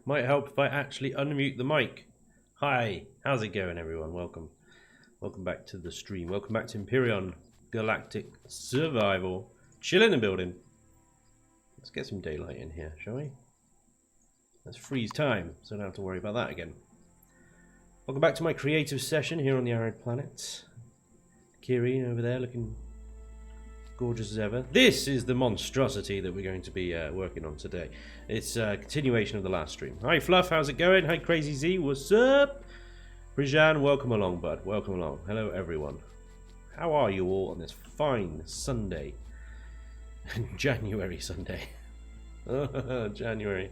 Might help if I actually unmute the mic. Hi, how's it going, everyone? Welcome back to the stream. Welcome back to Empyrean Galactic Survival. Chillin Buildin. Let's get some daylight in here, shall we? Let's freeze time, so I don't have to worry about that again. Welcome back to my creative session here on the Arid Planet. Kiri over there looking gorgeous as ever. This is the monstrosity that we're going to be working on today. It's a continuation of the last stream. Hi Fluff, how's it going? Hi Crazy Z, what's up? Brijan, welcome along, bud. Welcome along. Hello everyone. How are you all on this fine Sunday? January Sunday. January.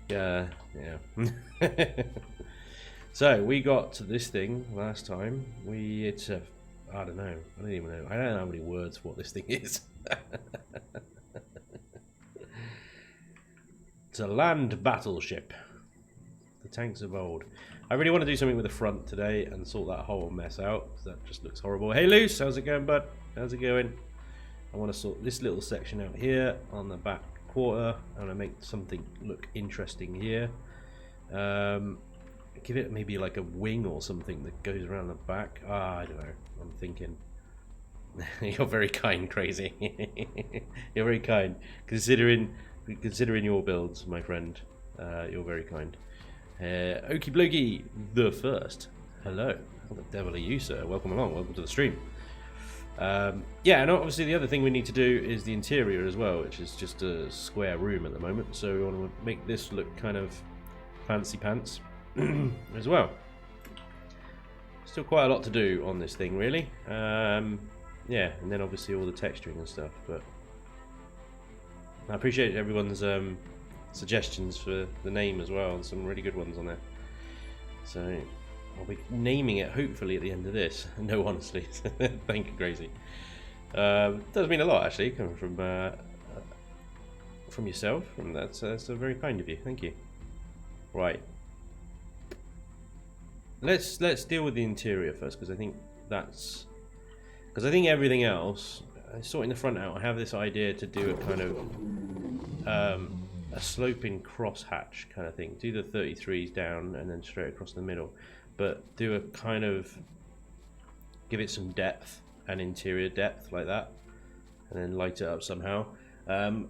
Yeah. So we got to this thing last time. It's a, I don't know. I don't even know. I don't know how many words for what this thing is. It's a land battleship. The tanks of old. I really want to do something with the front today and sort that whole mess out. That just looks horrible. Hey Luce, how's it going, bud? How's it going? I want to sort this little section out here on the back quarter. I want to make something look interesting here. Give it maybe like a wing or something that goes around the back. I don't know. I'm thinking. You're very kind, Crazy. You're very kind. Considering your builds, my friend. You're very kind. Okie Blokey the first. Hello. What the devil are you, sir? Welcome along. Welcome to the stream. Yeah, and obviously the other thing we need to do is the interior as well, which is just a square room at the moment. So we want to make this look kind of fancy pants as well. Still quite a lot to do on this thing, really. Yeah, and then obviously all the texturing and stuff. But I appreciate everyone's suggestions for the name as well, and some really good ones on there. So I'll be naming it hopefully at the end of this. No, honestly. Thank you, Crazy. Does mean a lot actually, coming from yourself, and that's very kind of you. Thank you. Right. Let's deal with the interior first, because I think everything else, sorting the front out, I have this idea to do a kind of a sloping crosshatch kind of thing. Do the 33s down and then straight across the middle, but do a kind of, give it some depth and interior depth like that, and then light it up somehow. Okie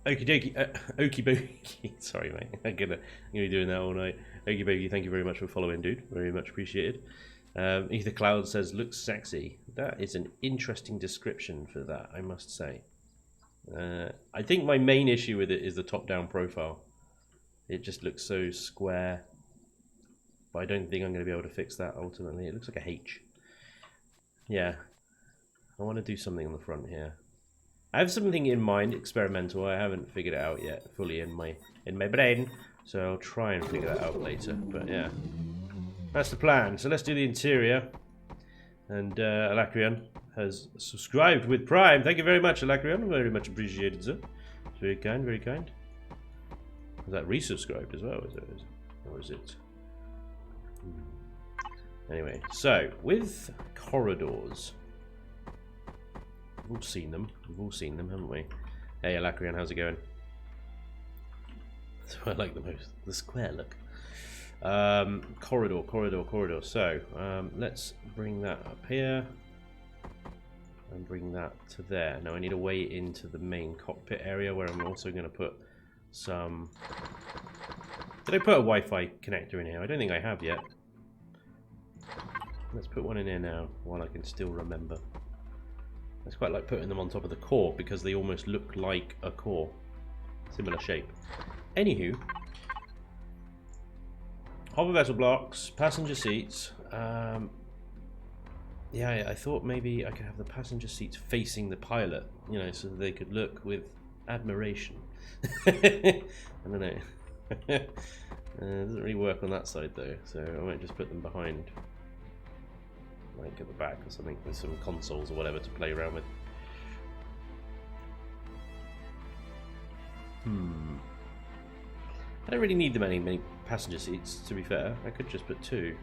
dokie, okie bokie. Sorry, mate. I'm gonna be doing that all night. Okie bokie, thank you very much for following, dude. Very much appreciated. Ether Cloud says, looks sexy. That is an interesting description for that, I must say. I think my main issue with it is the top-down profile. It just looks so square. But I don't think I'm going to be able to fix that ultimately. It looks like a H. Yeah. I want to do something on the front here. I have something in mind, experimental. I haven't figured it out yet fully in my brain. So I'll try and figure that out later. But yeah. That's the plan. So let's do the interior. And Alacrian has subscribed with Prime. Thank you very much, Alacrian. Very much appreciated, sir. Very kind, very kind. Is that resubscribed as well? Or is it? Anyway, so with corridors, we've all seen them. We've all seen them, haven't we? Hey, Alacrian, how's it going? That's what I like the most. The square look. Corridor. So let's bring that up here and bring that to there. Now I need a way into the main cockpit area where I'm also going to put some. Did I put a Wi-Fi connector in here? I don't think I have yet. Let's put one in here now while I can still remember. It's quite like putting them on top of the core because they almost look like a core. Similar shape. Anywho. Hopper vessel blocks, passenger seats. Yeah, I thought maybe I could have the passenger seats facing the pilot, you know, so that they could look with admiration. I don't know. It doesn't really work on that side though, so I might just put them behind, like at the back or something, with some consoles or whatever to play around with. I don't really need them many passenger seats, to be fair. I could just put two.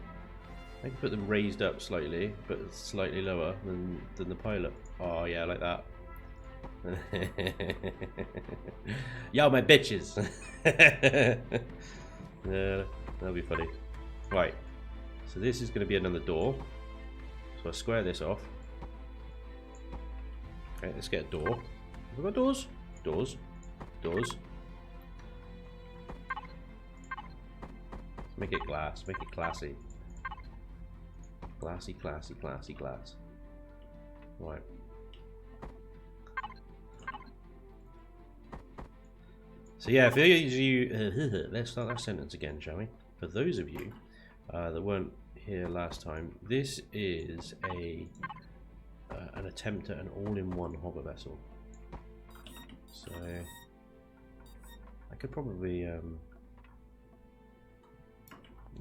I could put them raised up slightly, but slightly lower than the pilot. Oh yeah, like that. Yo, my bitches. Yeah, that'll be funny. Right, so this is going to be another door. So I square this off. Okay, let's get a door. Have we got doors? Doors. Doors. Let's make it glass. Make it classy. Glassy, classy, classy, glass. Right. So yeah, for those of you, let's start that sentence again, shall we? For those of you that weren't here last time, this is an attempt at an all-in-one hover vessel. So I could probably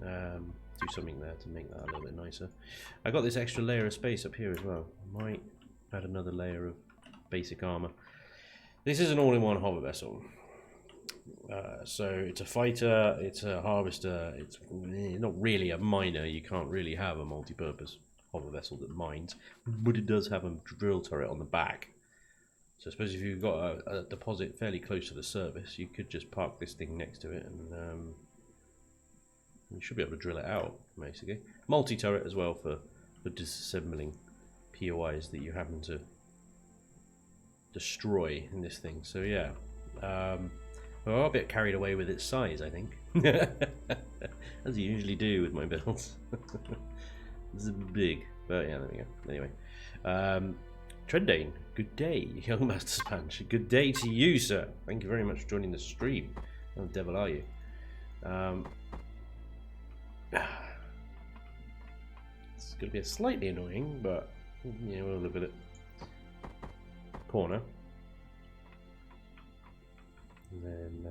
do something there to make that a little bit nicer. I got this extra layer of space up here as well. I might add another layer of basic armor. This is an all-in-one hover vessel. So it's a fighter, it's a harvester, it's not really a miner. You can't really have a multi-purpose hover vessel that mines, but it does have a drill turret on the back. So I suppose if you've got a deposit fairly close to the surface, you could just park this thing next to it and you should be able to drill it out, basically. Multi-turret as well for disassembling POIs that you happen to destroy in this thing. So yeah, we're a bit carried away with its size, I think. As you usually do with my builds. This is big, but yeah, there we go. Anyway, Trendane, good day, young Master Spanj. Good day to you, sir. Thank you very much for joining the stream. How the devil are you? It's going to be slightly annoying, but yeah, we'll live with it. Corner. And then,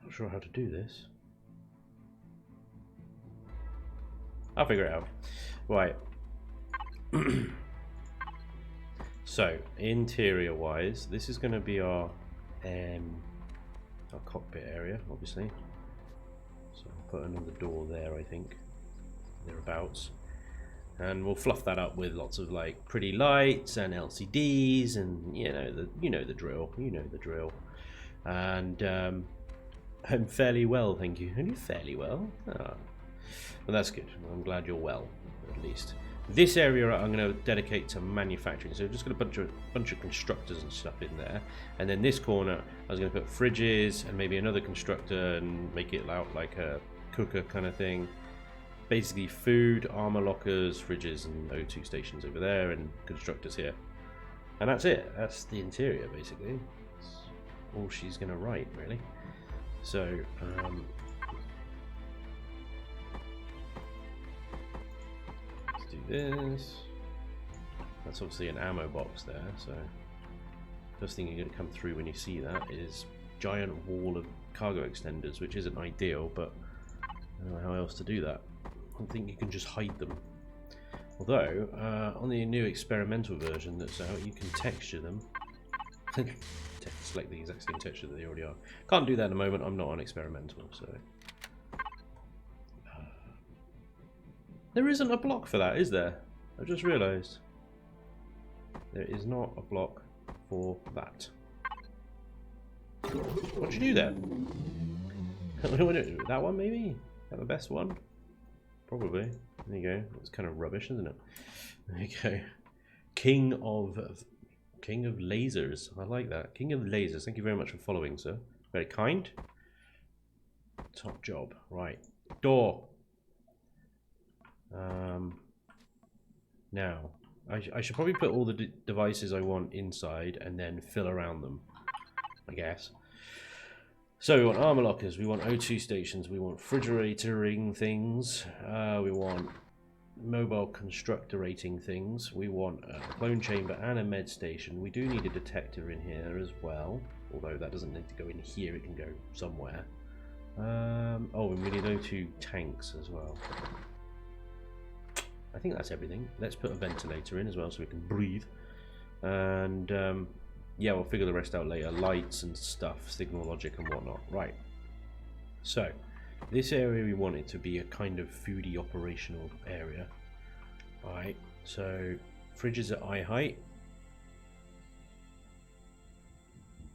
not sure how to do this. I'll figure it out. Right. So, interior wise, this is going to be our cockpit area, obviously. So I'll put another door there, I think, thereabouts. And we'll fluff that up with lots of like pretty lights and LCDs and you know the drill. And I'm fairly well, thank you. And you fairly well? Oh. Well, that's good. I'm glad you're well, at least. This area I'm going to dedicate to manufacturing. So I've just got a bunch of constructors and stuff in there. And then this corner, I was going to put fridges and maybe another constructor and make it out like a cooker kind of thing. Basically food, armor lockers, fridges and O2 stations over there and constructors here. And that's it. That's the interior, basically. That's all she's going to write, really. So, let's do this. That's obviously an ammo box there, so first thing you're going to come through when you see that is giant wall of cargo extenders, which isn't ideal, but I don't know how else to do that. I don't think you can just hide them. Although, on the new experimental version that's out, you can texture them. Select the exact same texture that they already are. Can't do that at the moment, I'm not on experimental, so... There isn't a block for that, is there? I just realised. There is not a block for that. What'd you do there? That one, maybe? Is that the best one? Probably. There you go. It's kind of rubbish, isn't it? There you go. King of lasers. I like that. King of lasers. Thank you very much for following, sir. Very kind. Top job. Right. Door. Now, I should probably put all the devices I want inside and then fill around them, I guess. So we want armor lockers, we want O2 stations, we want refrigerating things, we want mobile constructorating things, we want a clone chamber and a med station. We do need a detector in here as well, although that doesn't need to go in here, it can go somewhere. Oh, and we need O2 tanks as well. I think that's everything. Let's put a ventilator in as well so we can breathe. And yeah, we'll figure the rest out later. Lights and stuff, signal logic and whatnot. Right. So, this area we want it to be a kind of foodie operational area. Right. So, fridges at eye height.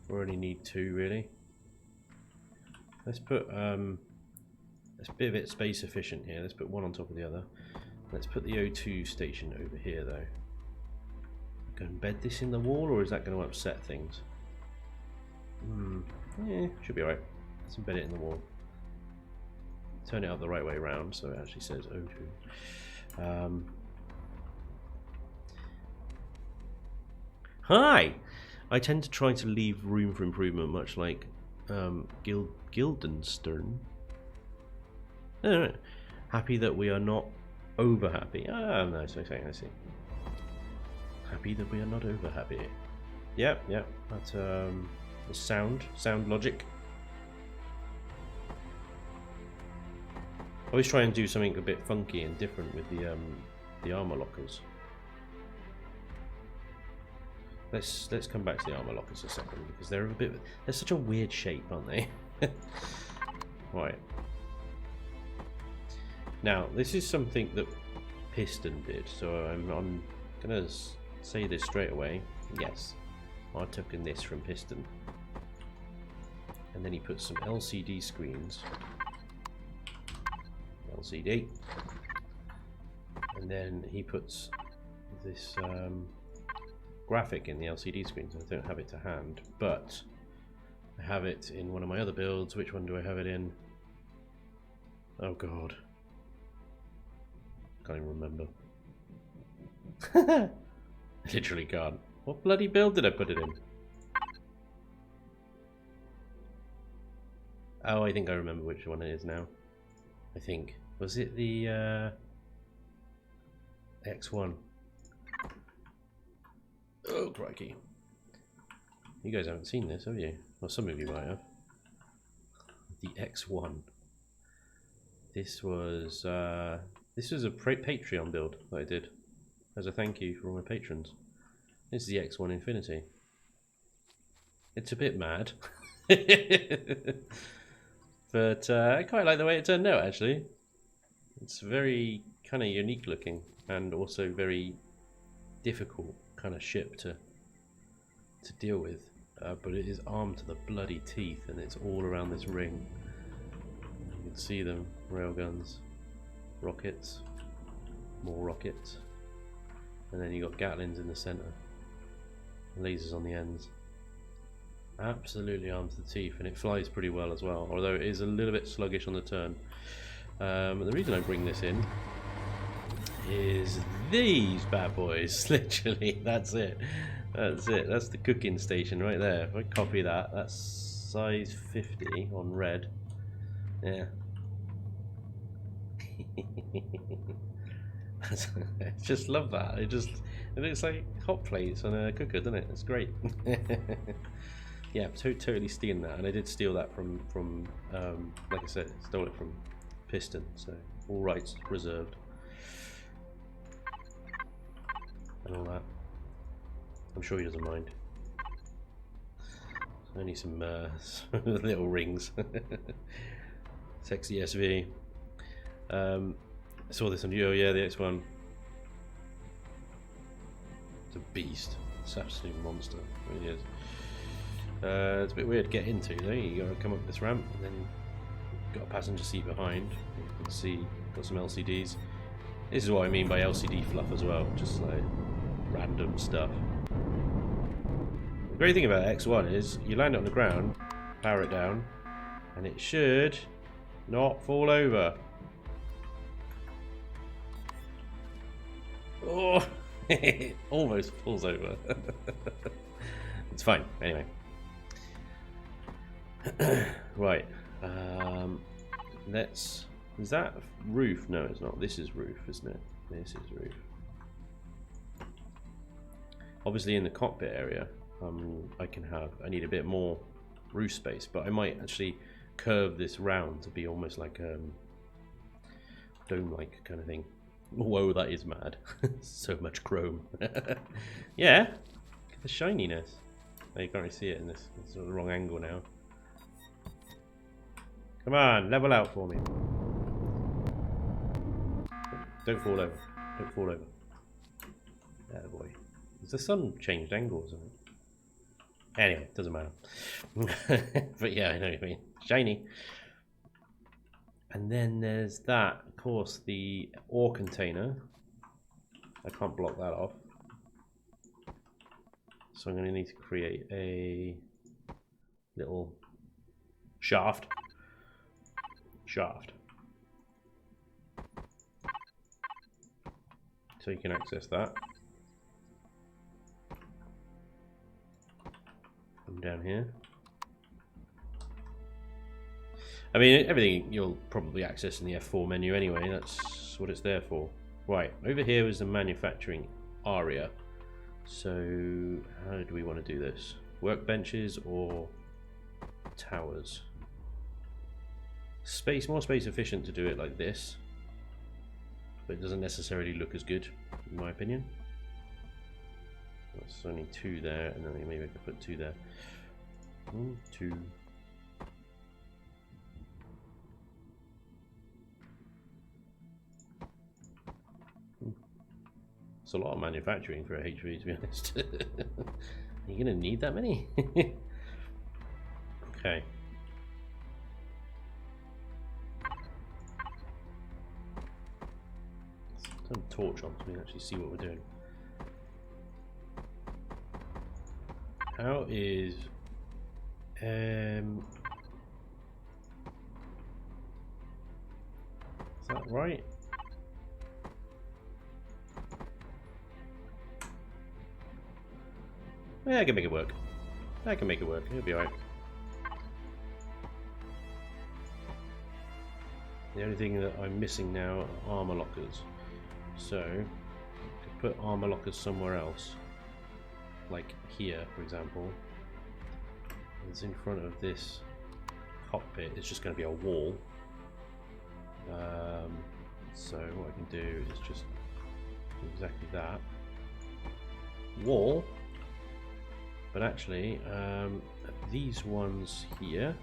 We only need 2 really. Let's put let's be a bit space efficient here. Let's put one on top of the other. Let's put the O2 station over here though. Go embed this in the wall, or is that going to upset things? Yeah, should be alright. Let's embed it in the wall. Turn it up the right way around so it actually says O2. Hi! I tend to try to leave room for improvement, much like Guildenstern. Oh, happy that we are not over happy. Ah, no, I see. Happy that we are not over happy. Yep. That's sound logic. I always try and do something a bit funky and different with the armor lockers. Let's come back to the armor lockers a second, because they're such a weird shape, aren't they? Right. Now this is something that Piston did, so I'm gonna say this straight away. Yes, I took in this from Piston, and then he put some LCD screens. LCD, and then he puts this graphic in the LCD screen, so I don't have it to hand, but I have it in one of my other builds. Which one do I have it in? Oh god, can't even remember. Literally can't. What bloody build did I put it in? Oh, I think I remember which one it is now. I think, was it the X1? Oh crikey! You guys haven't seen this, have you? Well, some of you might have. The X1. This was a Patreon build that I did as a thank you for all my patrons. This is the X1 Infinity. It's a bit mad, but I quite like the way it turned out. Actually, it's very kind of unique looking and also very difficult kind of ship to deal with, but it is armed to the bloody teeth, and it's all around this ring. You can see them: railguns, rockets, more rockets, and then you got Gatlins in the center, lasers on the ends. Absolutely armed to the teeth, and it flies pretty well as well, although it is a little bit sluggish on the turn. The reason I bring this in is these bad boys. Literally, that's it. That's the cooking station right there. If I copy that, that's size 50 on red. Yeah. I just love that. It looks like hot plates on a cooker, doesn't it? It's great. Yeah, totally stealing that, and I did steal that from like I said, stole it from Piston, so all rights reserved. And all that. I'm sure he doesn't mind. Only some little rings. Sexy SV. I saw this on you. Oh yeah, the X1. It's a beast. It's an absolute monster. It really is. It's a bit weird to get into though. You gotta come up this ramp, and then you've got a passenger seat behind. You can see, got some LCDs. This is what I mean by LCD fluff as well, just like random stuff. The great thing about X1 is you land it on the ground, power it down, and it should not fall over. Oh, it almost falls over. It's fine, anyway. Right, let's... Is that roof? No, it's not. This is roof, isn't it? This is roof. Obviously in the cockpit area, I need a bit more roof space, but I might actually curve this round to be almost like a dome-like kind of thing. Whoa, that is mad. So much chrome. Yeah, look at the shininess. Oh, you can't really see it in this. It's the wrong angle now. Come on, level out for me. Don't fall over. Don't fall over. There, boy. Has the sun changed angles? Anyway, doesn't matter. But yeah, I know what you mean. Shiny. And then there's that, of course, the ore container. I can't block that off. So I'm going to need to create a little shaft. So you can access that. Come down here. I mean, everything you'll probably access in the F4 menu anyway. That's what it's there for. Right, over here is the manufacturing area. So how do we want to do this? Workbenches or towers? More space efficient to do it like this, but it doesn't necessarily look as good, in my opinion. That's only 2 there, and then maybe I could put 2 there. 1, 2. It's a lot of manufacturing for a HV, to be honest. Are you going to need that many? Okay. Let's turn the torch on so we can actually see what we're doing. How is... is that right? Yeah, I can make it work. It'll be alright. The only thing that I'm missing now are armor lockers. So, to put armor lockers somewhere else, like here, for example, it's in front of this cockpit. It's just going to be a wall. So what I can do is just do exactly that. Wall. But actually, these ones here,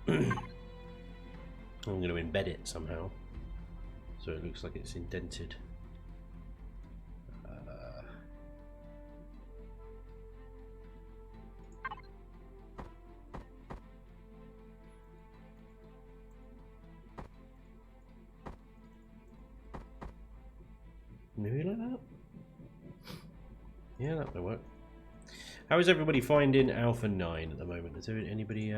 I'm going to embed it somehow, so it looks like it's indented. Maybe like that? Yeah, that might work. How is everybody finding Alpha 9 at the moment? Is there anybody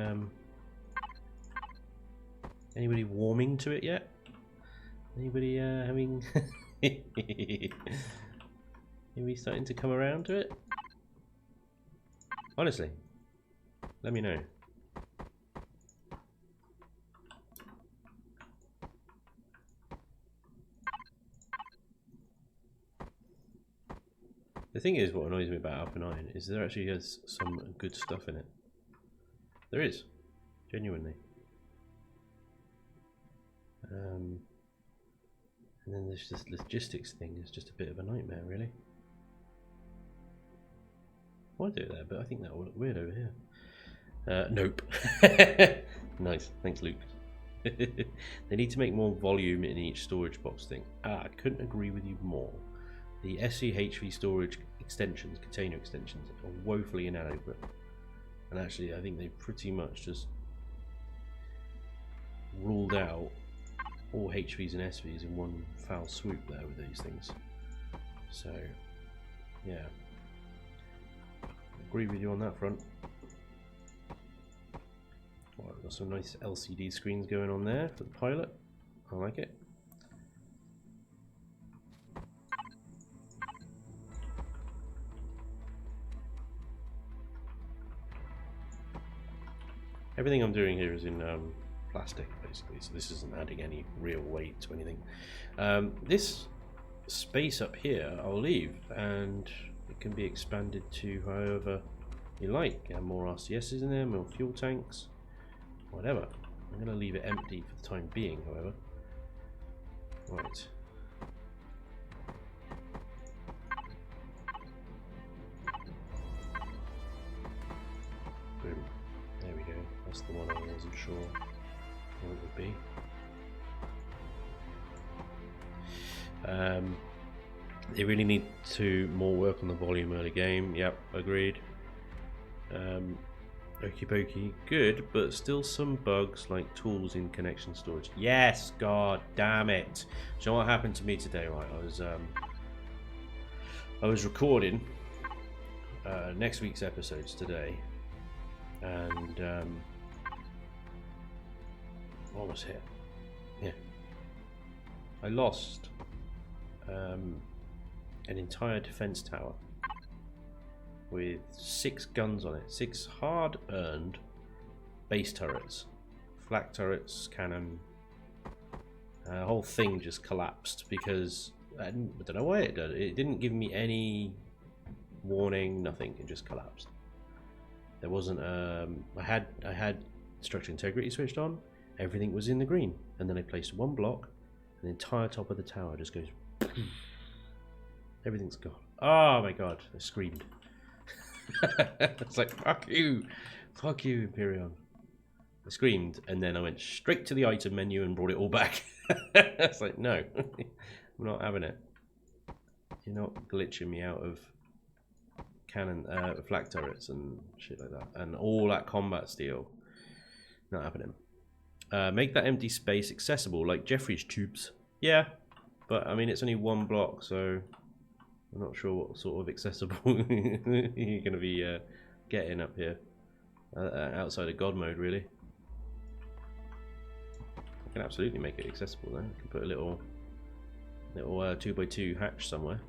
warming to it yet? Anybody having anybody starting to come around to it? Honestly, let me know. The thing is, what annoys me about Alpha 9 is there actually has some good stuff in it. There is, genuinely. And then there's this logistics thing is just a bit of a nightmare, really. I want to do it there, but I think that will look weird over here. Nope. Nice, thanks, Luke. They need to make more volume in each storage box thing. I couldn't agree with you more. The SCHV storage extensions, container extensions, are woefully inadequate. And actually, I think they pretty much just ruled out all HVs and SVs in one foul swoop there with these things. So, yeah. Agree with you on that front. Well, we've got some nice LCD screens going on there for the pilot. I like it. Everything I'm doing here is in plastic, basically, so this isn't adding any real weight to anything. This space up here I'll leave, and it can be expanded to however you like. Have more RCSs in there, more fuel tanks, whatever. I'm going to leave it empty for the time being, however. Right. Boom. There we go. That's the one I wasn't sure what it would be. They really need to more work on the volume early game. Yep, agreed. Okie pokey, good, but still some bugs like tools in connection storage. Yes, god damn it. So what happened to me today? Right, I was recording next week's episodes today, and what was it? Yeah, I lost an entire defense tower with 6 guns on it, 6 hard-earned base turrets, flak turrets, cannon. The whole thing just collapsed because I don't know why it did. It didn't give me any warning, nothing. It just collapsed. There wasn't. I had structure integrity switched on. Everything was in the green, and then I placed one block, and the entire top of the tower just goes. Everything's gone. Oh my god! I screamed. It's like, fuck you, Imperion. I screamed, and then I went straight to the item menu and brought it all back. It's like, no, I'm not having it. You're not glitching me out of cannon, flak turrets and shit like that, and all that combat steel. Not happening. Make that empty space accessible, like Jeffrey's tubes. Yeah, but I mean, it's only 1 block, so I'm not sure what sort of accessible you're going to be getting up here outside of God mode, really. I can absolutely make it accessible though. I can put a little 2x2 hatch somewhere.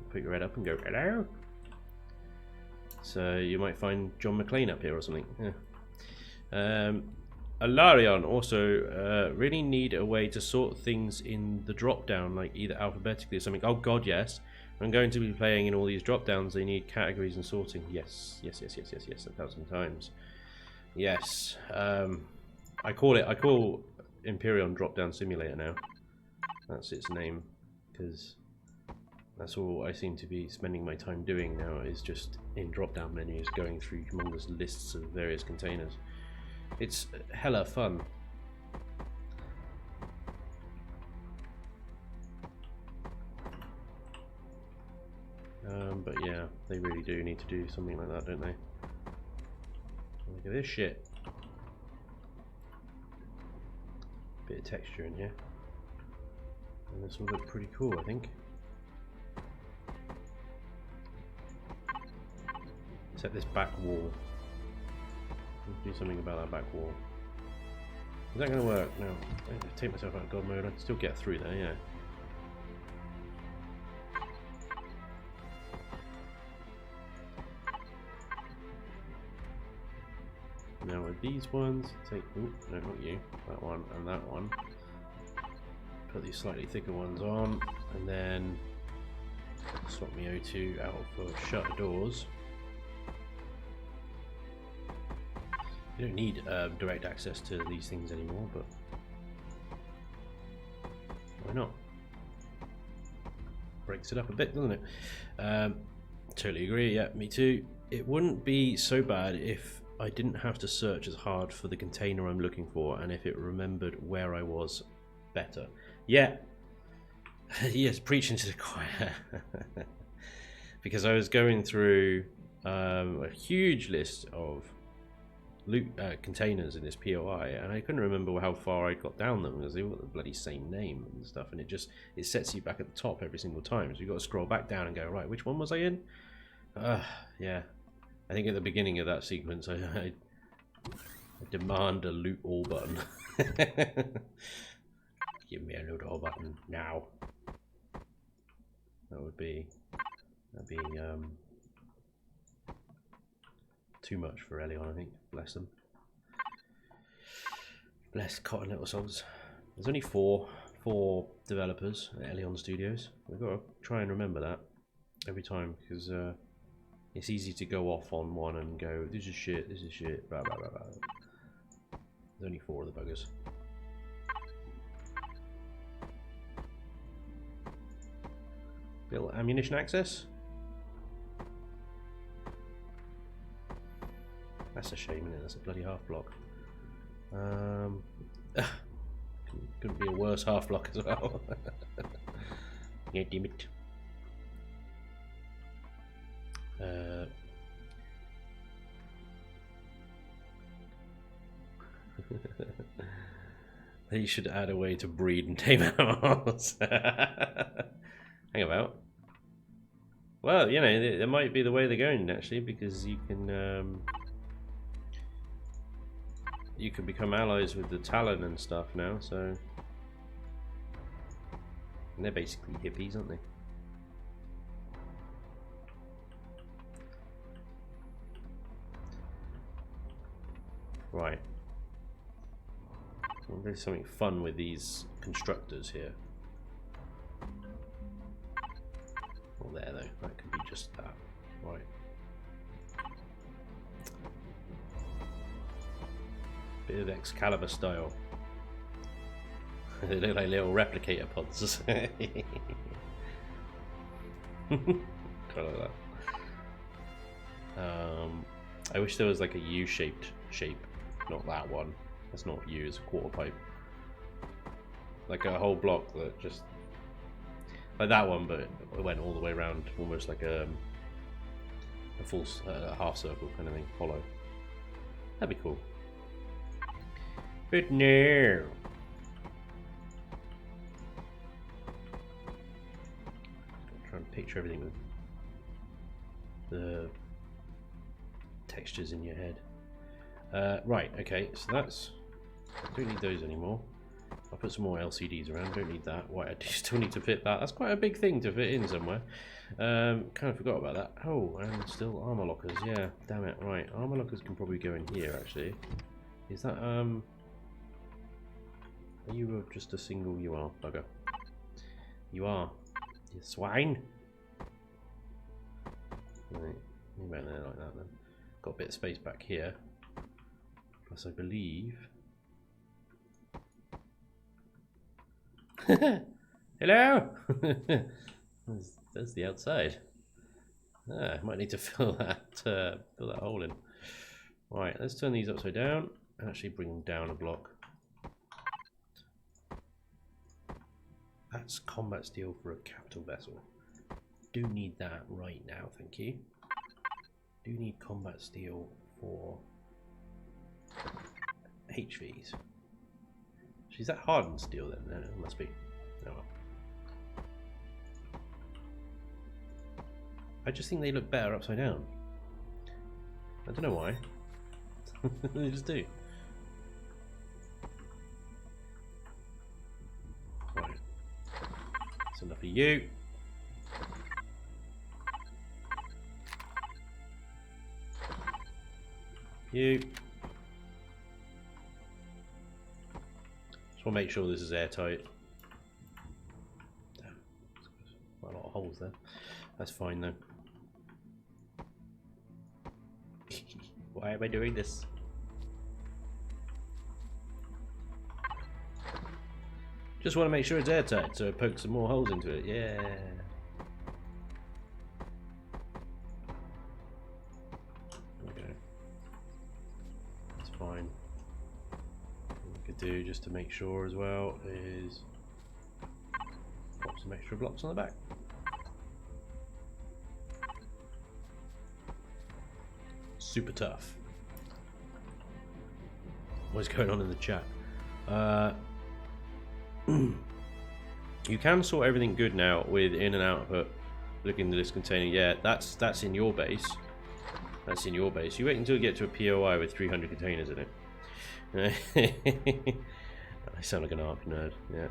Put your head up and go, hello. So you might find John McClane up here or something. Yeah. Alarion also really need a way to sort things in the drop down, like either alphabetically or something. Oh god, yes. I'm going to be playing in all these drop downs. They need categories and sorting. Yes, 1,000 times. Yes. I call Imperion Drop Down Simulator now. That's its name, because that's all I seem to be spending my time doing now, is just in drop down menus going through humongous lists of various containers. It's hella fun. But yeah, they really do need to do something like that, don't they? Look at this shit. Bit of texture in here. And this will look pretty cool, I think. Except this back wall. Let's do something about that back wall. Is that going to work? No. I take myself out of God mode. I can still get through there, yeah. Now with these ones, take, ooh, no, not you, that one and that one. Put these slightly thicker ones on, and then swap my O2 out for shutter doors. You don't need direct access to these things anymore, but why not? Breaks it up a bit, doesn't it? Totally agree, yeah, me too. It wouldn't be so bad if I didn't have to search as hard for the container I'm looking for, and if it remembered where I was better. Yeah. Yes, preaching to the choir. Because I was going through a huge list of loot containers in this POI, and I couldn't remember how far I got down them, because they all got the bloody same name and stuff, and it sets you back at the top every single time, so you've got to scroll back down and go, right, which one was I in? Yeah. I think at the beginning of that sequence, I demand a loot all button. Give me a loot all button now. That'd be too much for Elion, I think. Bless them. Bless cotton little souls. There's only four developers at Elion Studios. We've got to try and remember that every time, because it's easy to go off on one and go, this is shit, blah blah blah blah. There's only 4 of the buggers. Build ammunition access? That's a shame, isn't it? That's a bloody half block. Couldn't be a worse half block as well. Yeah, damn it. You should add a way to breed and tame animals. Hang about. Well, you know, it might be the way they're going actually, because you can become allies with the Talon and stuff now. So, and they're basically hippies, aren't they? Right. So I'm going to do something fun with these constructors here. Not there though, that could be just that. Right. Bit of Excalibur style. They look like little replicator pods. Kind of that. I wish there was like a U-shaped shape. Not that one. That's not U, it's a quarter pipe. Like a whole block that just... like that one, but it went all the way around, almost like a full half circle kind of thing, hollow. That'd be cool. But no. Try and picture everything with the textures in your head. Right, okay, so that's... don't need those anymore. I'll put some more LCDs around, don't need that. Why, I do still need to fit that. That's quite a big thing to fit in somewhere. Kind of forgot about that. Oh, and still armor lockers, yeah, damn it. Right, armor lockers can probably go in here, actually. Is that, are you just a single? You are, bugger. You are. You swine. Right, about there like that then. Got a bit of space back here. Plus, I believe... hello. There's the outside. I might need to fill that hole in. Right, let's turn these upside down and actually bring them down a block. That's combat steel for a capital vessel. Do need that right now, thank you. Do need combat steel for HVs. Is that hardened steel then? No, it must be. Oh well. I just think they look better upside down. I don't know why. They just do. Right. That's enough of you. You. Just want to make sure this is airtight. Damn, quite a lot of holes there. That's fine though. Why am I doing this? Just want to make sure it's airtight, so I poke some more holes into it. Yeah. Okay. That's fine. What we could do just to make sure as well is pop some extra blocks on the back. Super tough. What's going on in the chat? You can sort everything good now with in and output. Look into this container. Yeah, that's in your base. That's in your base. You wait until you get to a POI with 300 containers in it. I sound like an ARP nerd. Yeah,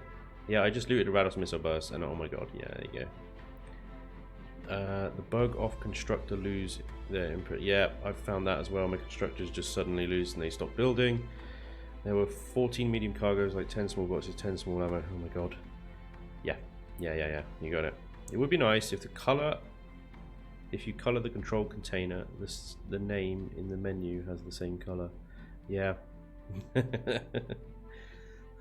yeah. I just looted a Rados missile burst, and oh my god, yeah, there you go. The bug off constructor lose their input. Yeah, I've found that as well. My constructors just suddenly lose and they stop building. There were 14 medium cargoes, like 10 small boxes, 10 small ammo. Oh my god. Yeah, yeah. You got it. It would be nice if the color, if you color the control container, the name in the menu has the same color. Yeah.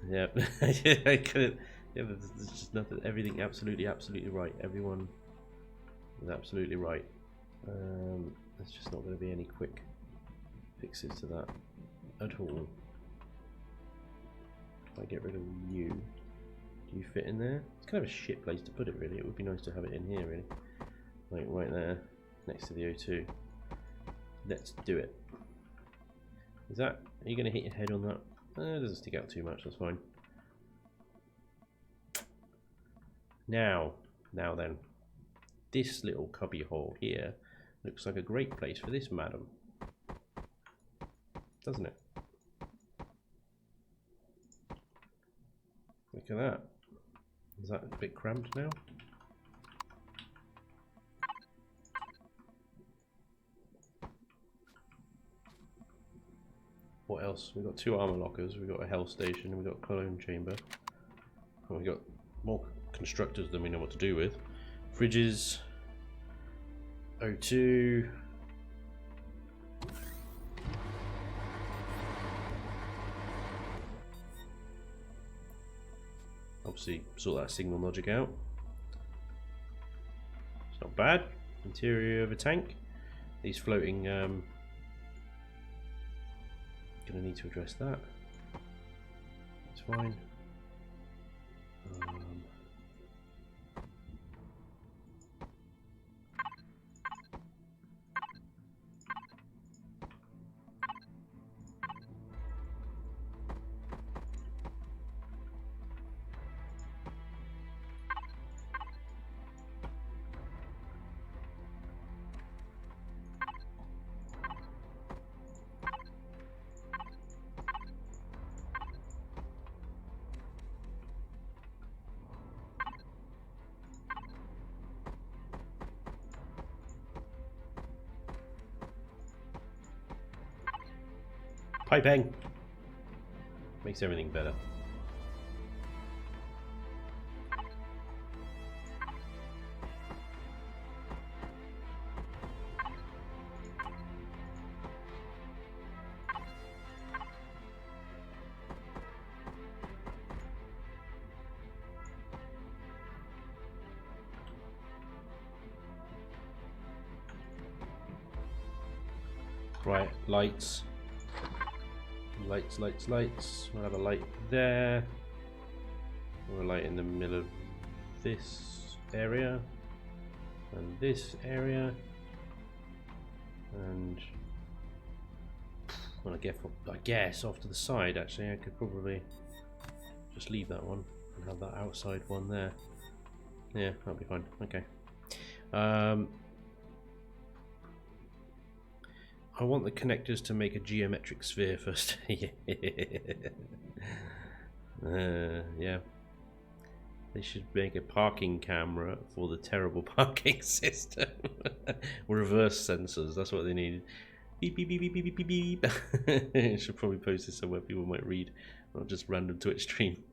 Yeah. I couldn't. Yeah, but there's just nothing. Everything absolutely right. Everyone is absolutely right. There's just not going to be any quick fixes to that at all. If I get rid of you, Do you fit in there? It's kind of a shit place to put it, really. It would be nice to have it in here, really. Like right there, next to the O2. Let's do it. Is that... Are you going to hit your head on that? It doesn't stick out too much, that's fine. Now then. This little cubby hole here looks like a great place for this madam. Doesn't it? Look at that. Is that a bit cramped now? What else? We've got 2 armor lockers, we've got a health station, we've got a clone chamber. And we've got more constructors than we know what to do with. Fridges. O2. Obviously, sort that signal logic out. It's not bad. Interior of a tank. These floating. Gonna need to address that. It's fine. Piping makes everything better. Right, lights. Lights. We'll have a light there. We'll have a light in the middle of this area. And this area. And... well, I guess off to the side, actually. I could probably just leave that one and have that outside one there. Yeah, that'll be fine. Okay. I want the connectors to make a geometric sphere first. Yeah. They should make a parking camera for the terrible parking system. Reverse sensors, that's what they need. Beep, beep, beep, beep, beep, beep, beep. I should probably post this somewhere people might read, not just random Twitch stream.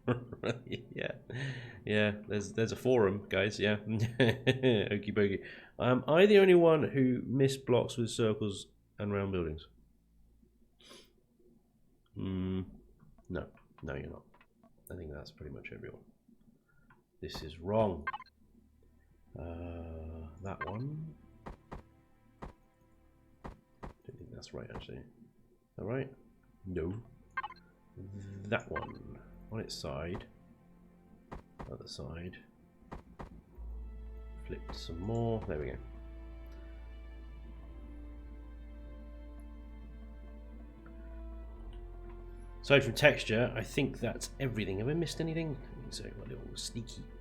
Yeah, there's a forum, guys, yeah. Okie dokie. Am I the only one who missed blocks with circles and round buildings? No, you're not. I think that's pretty much everyone. This is wrong. That one. Don't think that's right, actually. Is that right? No. That one on its side. Other side. Flipped some more. There we go. Aside from texture, I think that's everything. Have I missed anything? So got a little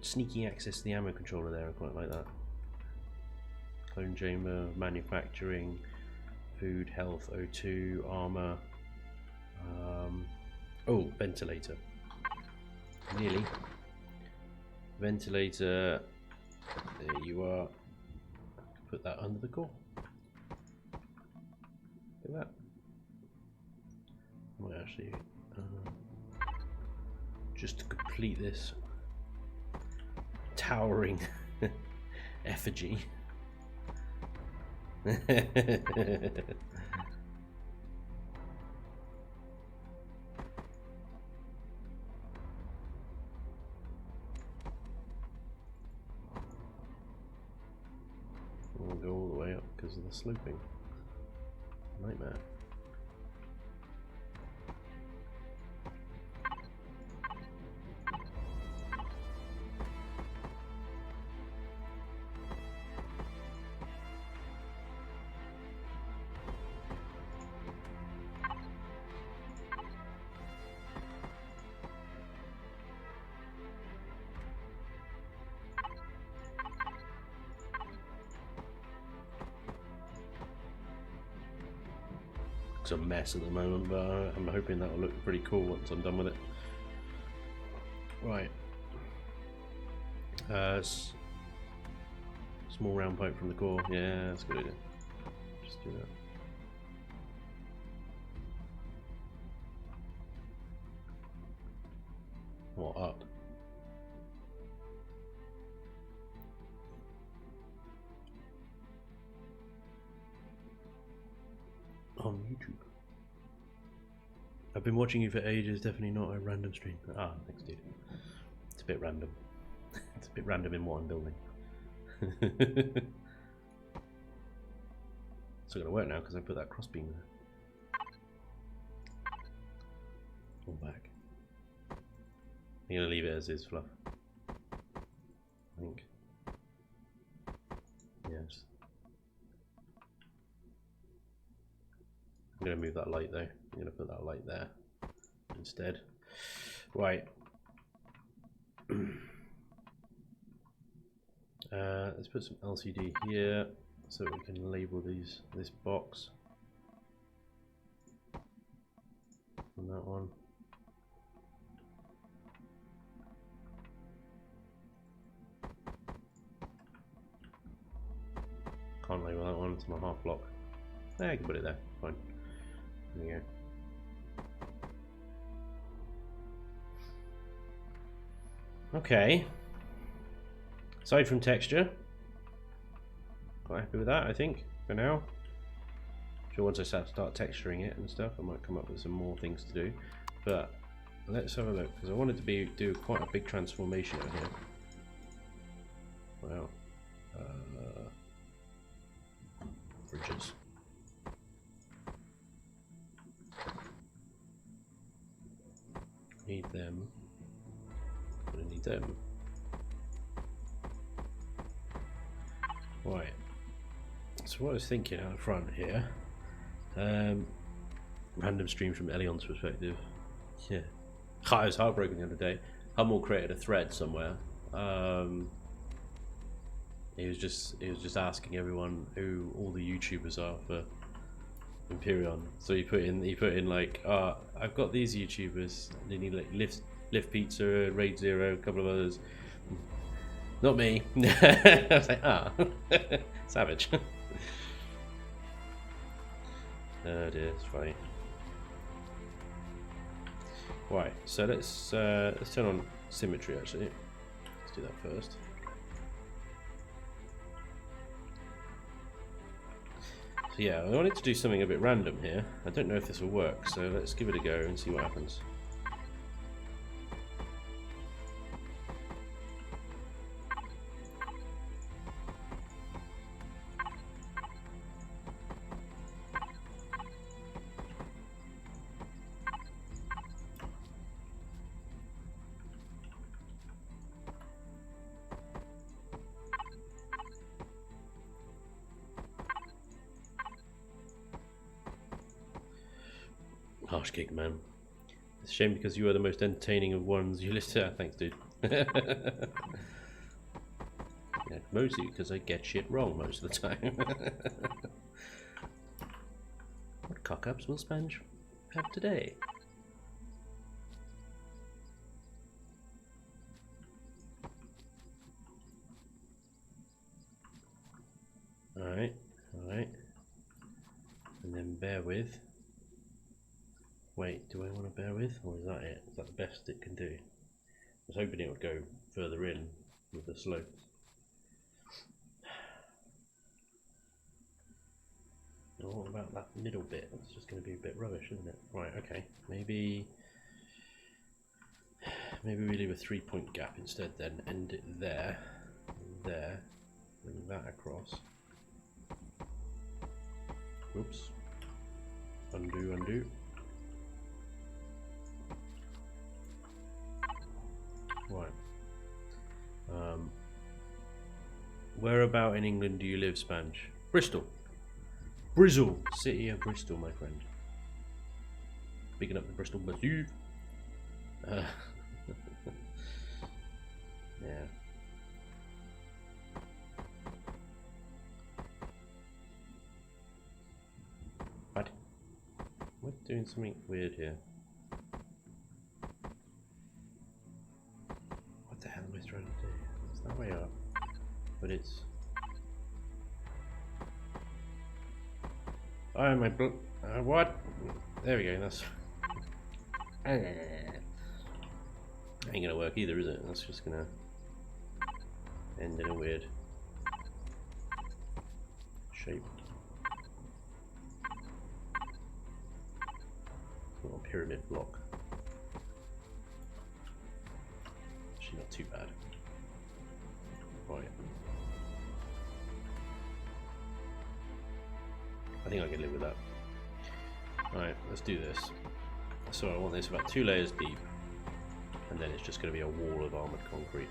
sneaky access to the ammo controller there. I quite like that. Clone chamber, manufacturing, food, health, O2, armor. Oh, ventilator. Nearly. Ventilator. There you are. Put that under the core. Look at that. I might actually. Just to complete this towering effigy. We'll go all the way up because of the sloping. Nightmare. looks a mess at the moment, but I'm hoping that'll look pretty cool once I'm done with it. Right. Small round pipe from the core. Yeah, that's a good idea. Just do that. What up? On YouTube. I've been watching you for ages, definitely not a random stream. Ah, thanks dude. It's a bit random. It's a bit random in what I'm building. It's not going to work now because I put that crossbeam there. All back. I'm going to leave it as is, Fluff. I think. Yes. I'm going to move that light though. I'm going to put that light there instead. Right. Let's put some LCD here so we can label this box. And that one. Can't label that one, it's my half block. I can put it there, fine. There you go. Okay. Aside from texture, quite happy with that, I think, for now. Sure, once I start texturing it and stuff, I might come up with some more things to do. But let's have a look, because I wanted to do quite a big transformation out here. Wow. Bridges. Need them. I need them. Right. So what I was thinking out front here, random stream from Elion's perspective. Yeah. I was heartbroken the other day. Hummel created a thread somewhere. He was just asking everyone who all the YouTubers are for Imperion. So he put in like, I've got these YouTubers. They need like Lift Pizza, Raid Zero, a couple of others. Not me. I was like, savage. Oh dear, it's funny. Right, so let's turn on symmetry actually. Let's do that first. So yeah, I wanted to do something a bit random here. I don't know if this will work, so let's give it a go and see what happens. Harsh gig, man. It's a shame because you are the most entertaining of ones you listen to. Thanks, dude. Yeah, mostly because I get shit wrong most of the time. What cock-ups will Spanj have today? Alright, alright. And then bear with. Wait, do I want to bear with, or is that it? Is that the best it can do? I was hoping it would go further in with the slope. Oh, what about that middle bit? That's just going to be a bit rubbish, isn't it? Right, okay. Maybe we leave a 3-point gap instead then. End it there, there, bring that across. Oops. Undo, undo. Right. Where about in England do you live, Spanj? Bristol. Brizzle. City of Bristol, my friend. Picking up the Bristol Bazoo. Yeah. What? doing something weird here. What the hell am I trying to do? It's that way up, but it's... Oh my what? There we go, that's... Ain't gonna work either, is it? That's just gonna end in a weird shape. Little pyramid block. Actually not too bad. Right. I think I can live with that. Alright, let's do this. So I want this about 2 layers deep, and then it's just going to be a wall of armoured concrete.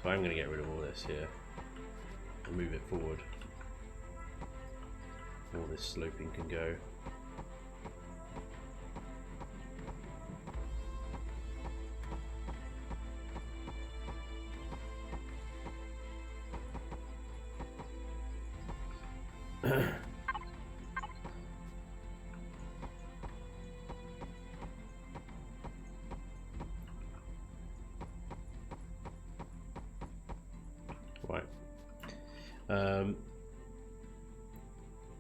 So I'm going to get rid of all this here and move it forward. All this sloping can go. Right.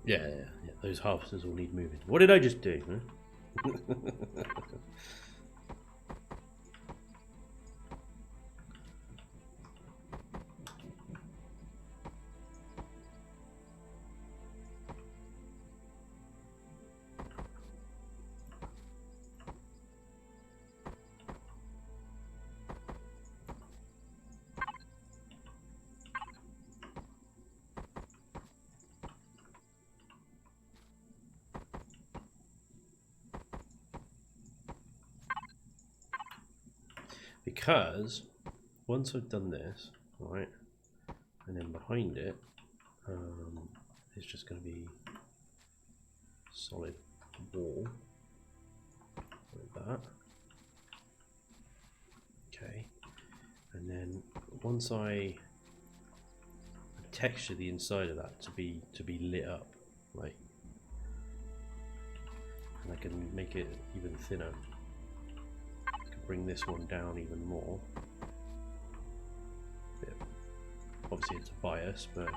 Yeah, those harvesters all need moving. What did I just do? Huh? Because once I've done this, right, and then behind it, it's just going to be solid wall like that. Okay, and then once I texture the inside of that to be lit up, like, and I can make it even thinner. Bring this one down even more. Yeah. Obviously it's a bias, but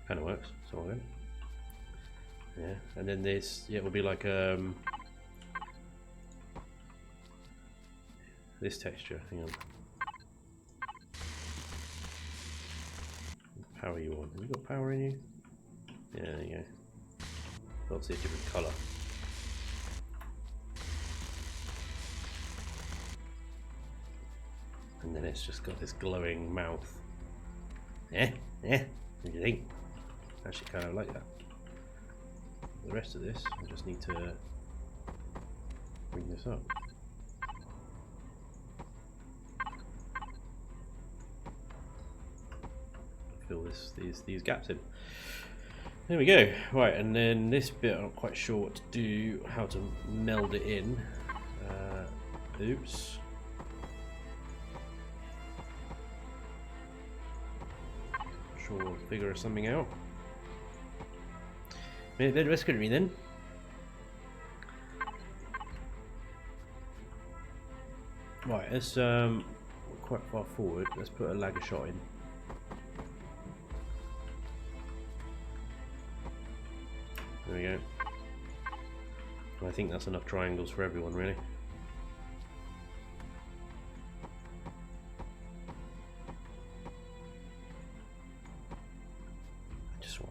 kind of works. It's all good. Yeah, and then this, yeah, it will be like this texture. Hang on. Power you on? Have you got power in you? Yeah, there you go. Obviously a different colour. And then it's just got this glowing mouth. What do you think? Actually kind of like that. The rest of this, I just need to bring this up. Fill these gaps in. There we go. Right, and then this bit I'm not quite sure what to do, how to meld it in. Oops. Sure, we'll figure something out. Maybe a bit of risk at me then. Right, let's we're quite far forward. Let's put a lagger shot in. There we go. I think that's enough triangles for everyone, really.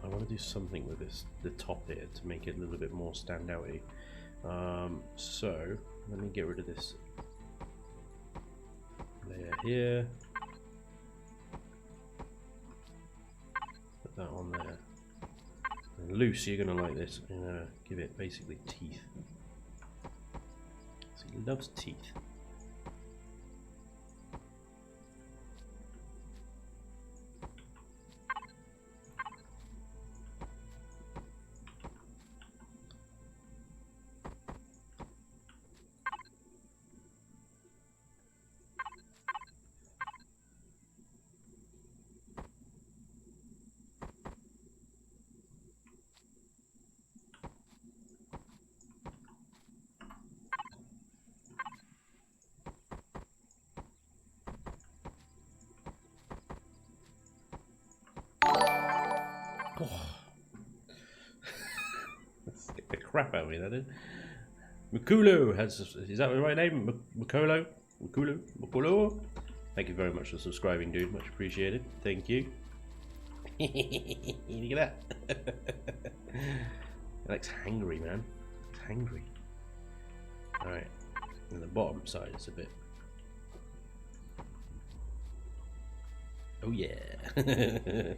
I want to do something with this, the top here, to make it a little bit more standouty. So let me get rid of this layer here. Put that on there. And loose, you're gonna like this. I'm gonna give it basically teeth. So he loves teeth. Oh. Let's get the crap out of me, that is. Makulo has, is that the right name? Makolo? Makulo? Thank you very much for subscribing, dude. Much appreciated. Thank you. Look at that. Alex hangry, man. It's hangry. Alright. And the bottom side is a bit. Oh yeah.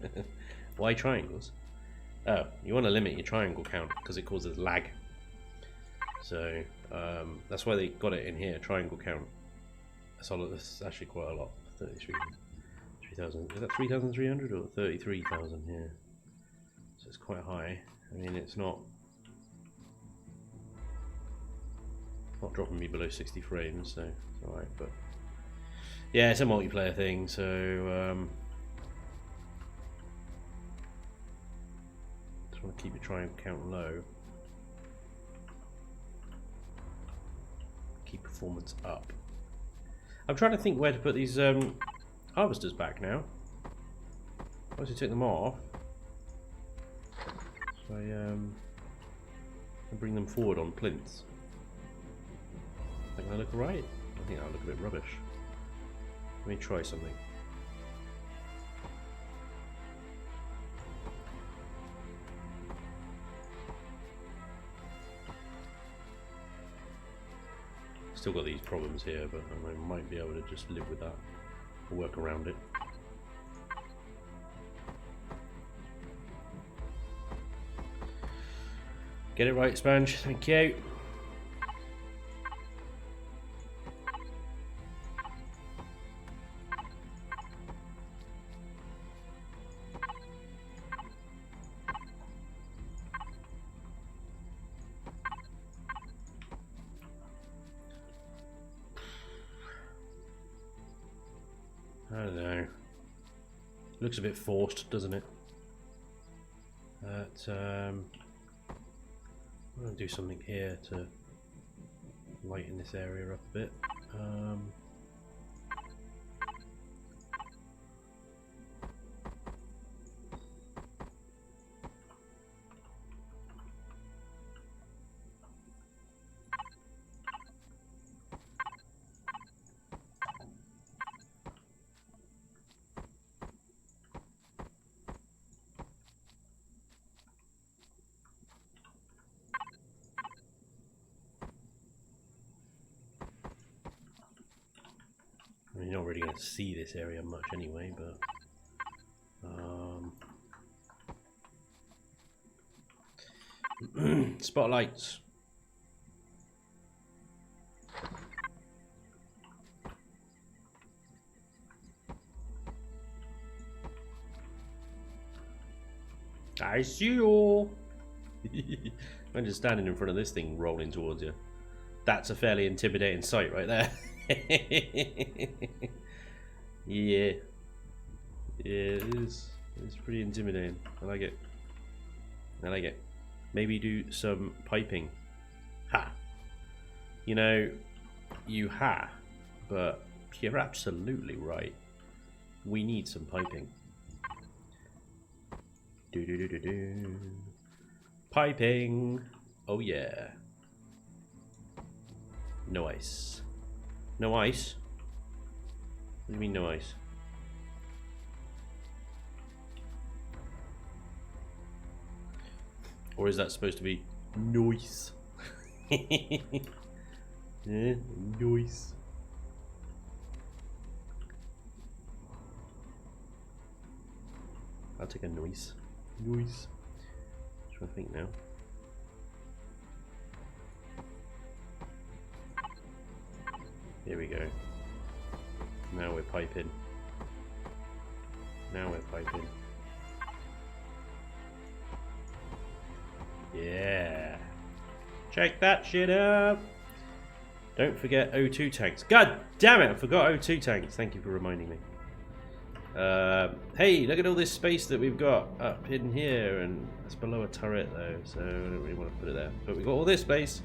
Why triangles? Oh, you want to limit your triangle count because it causes lag. So that's why they got it in here. Triangle count. That's actually quite a lot. 3,000. Is that 3,300 or 33,000 here? So it's quite high. I mean, it's not dropping me below 60 frames, so it's alright. But yeah, it's a multiplayer thing, so just want to keep your triangle count low. Keep performance up. I'm trying to think where to put these harvesters back now. Once you took them off, so I bring them forward on plinths. Think I look right? I think I look a bit rubbish. Let me try something. Still got these problems here, but I might be able to just live with that or work around it. Get it right, Spanj. Thank you. I don't know. Looks a bit forced, doesn't it? But I'm going to do something here to lighten this area up a bit. I mean, you're not really going to see this area much anyway, but spotlights. I see you. I'm just standing in front of this thing rolling towards you. That's a fairly intimidating sight right there. Yeah. Yeah, it is. It's pretty intimidating. I like it. I like it. Maybe do some piping. Ha! You know, you ha, but you're absolutely right. We need some piping. Do do do do do. Piping. Oh yeah. No ice. No ice? What do you mean no ice? Or is that supposed to be noise? Yeah, noise. I'll take a noise. Noise. Just trying to think now. Here we go. Now we're piping. Now we're piping. Yeah. Check that shit up. Don't forget O2 tanks. God damn it, I forgot O2 tanks. Thank you for reminding me. Hey, look at all this space that we've got up in here, and that's below a turret though, so I don't really want to put it there. But we got all this space,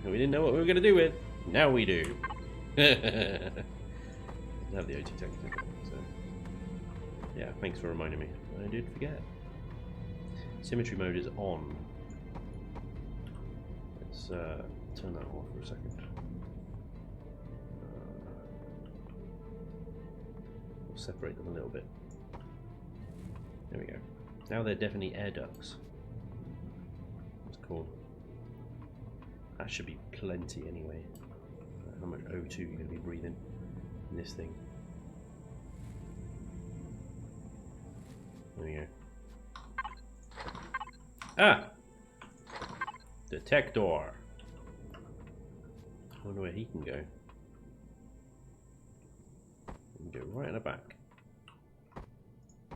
and we didn't know what we were going to do with. Now we do. Have the O2 tanks, so yeah, thanks for reminding me. I did forget. Symmetry mode is on. Let's turn that off for a second. We'll separate them a little bit. There we go. Now they're definitely air ducts. That's cool. That should be plenty anyway. How much O2 you're going to be breathing in this thing. There we go. Ah! Detector! I wonder where he can go. He can go right in the back.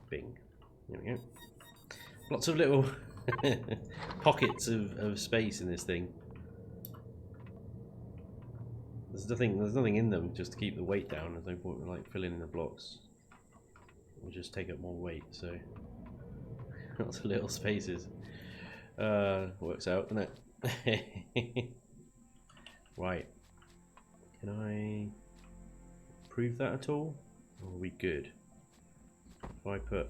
Bing. There we go. Lots of little pockets of space in this thing. There's nothing in them just to keep the weight down. There's no point in like filling in the blocks. We'll just take up more weight, so lots of little spaces. Works out, doesn't it? Right. Can I improve that at all? Or are we good? If I put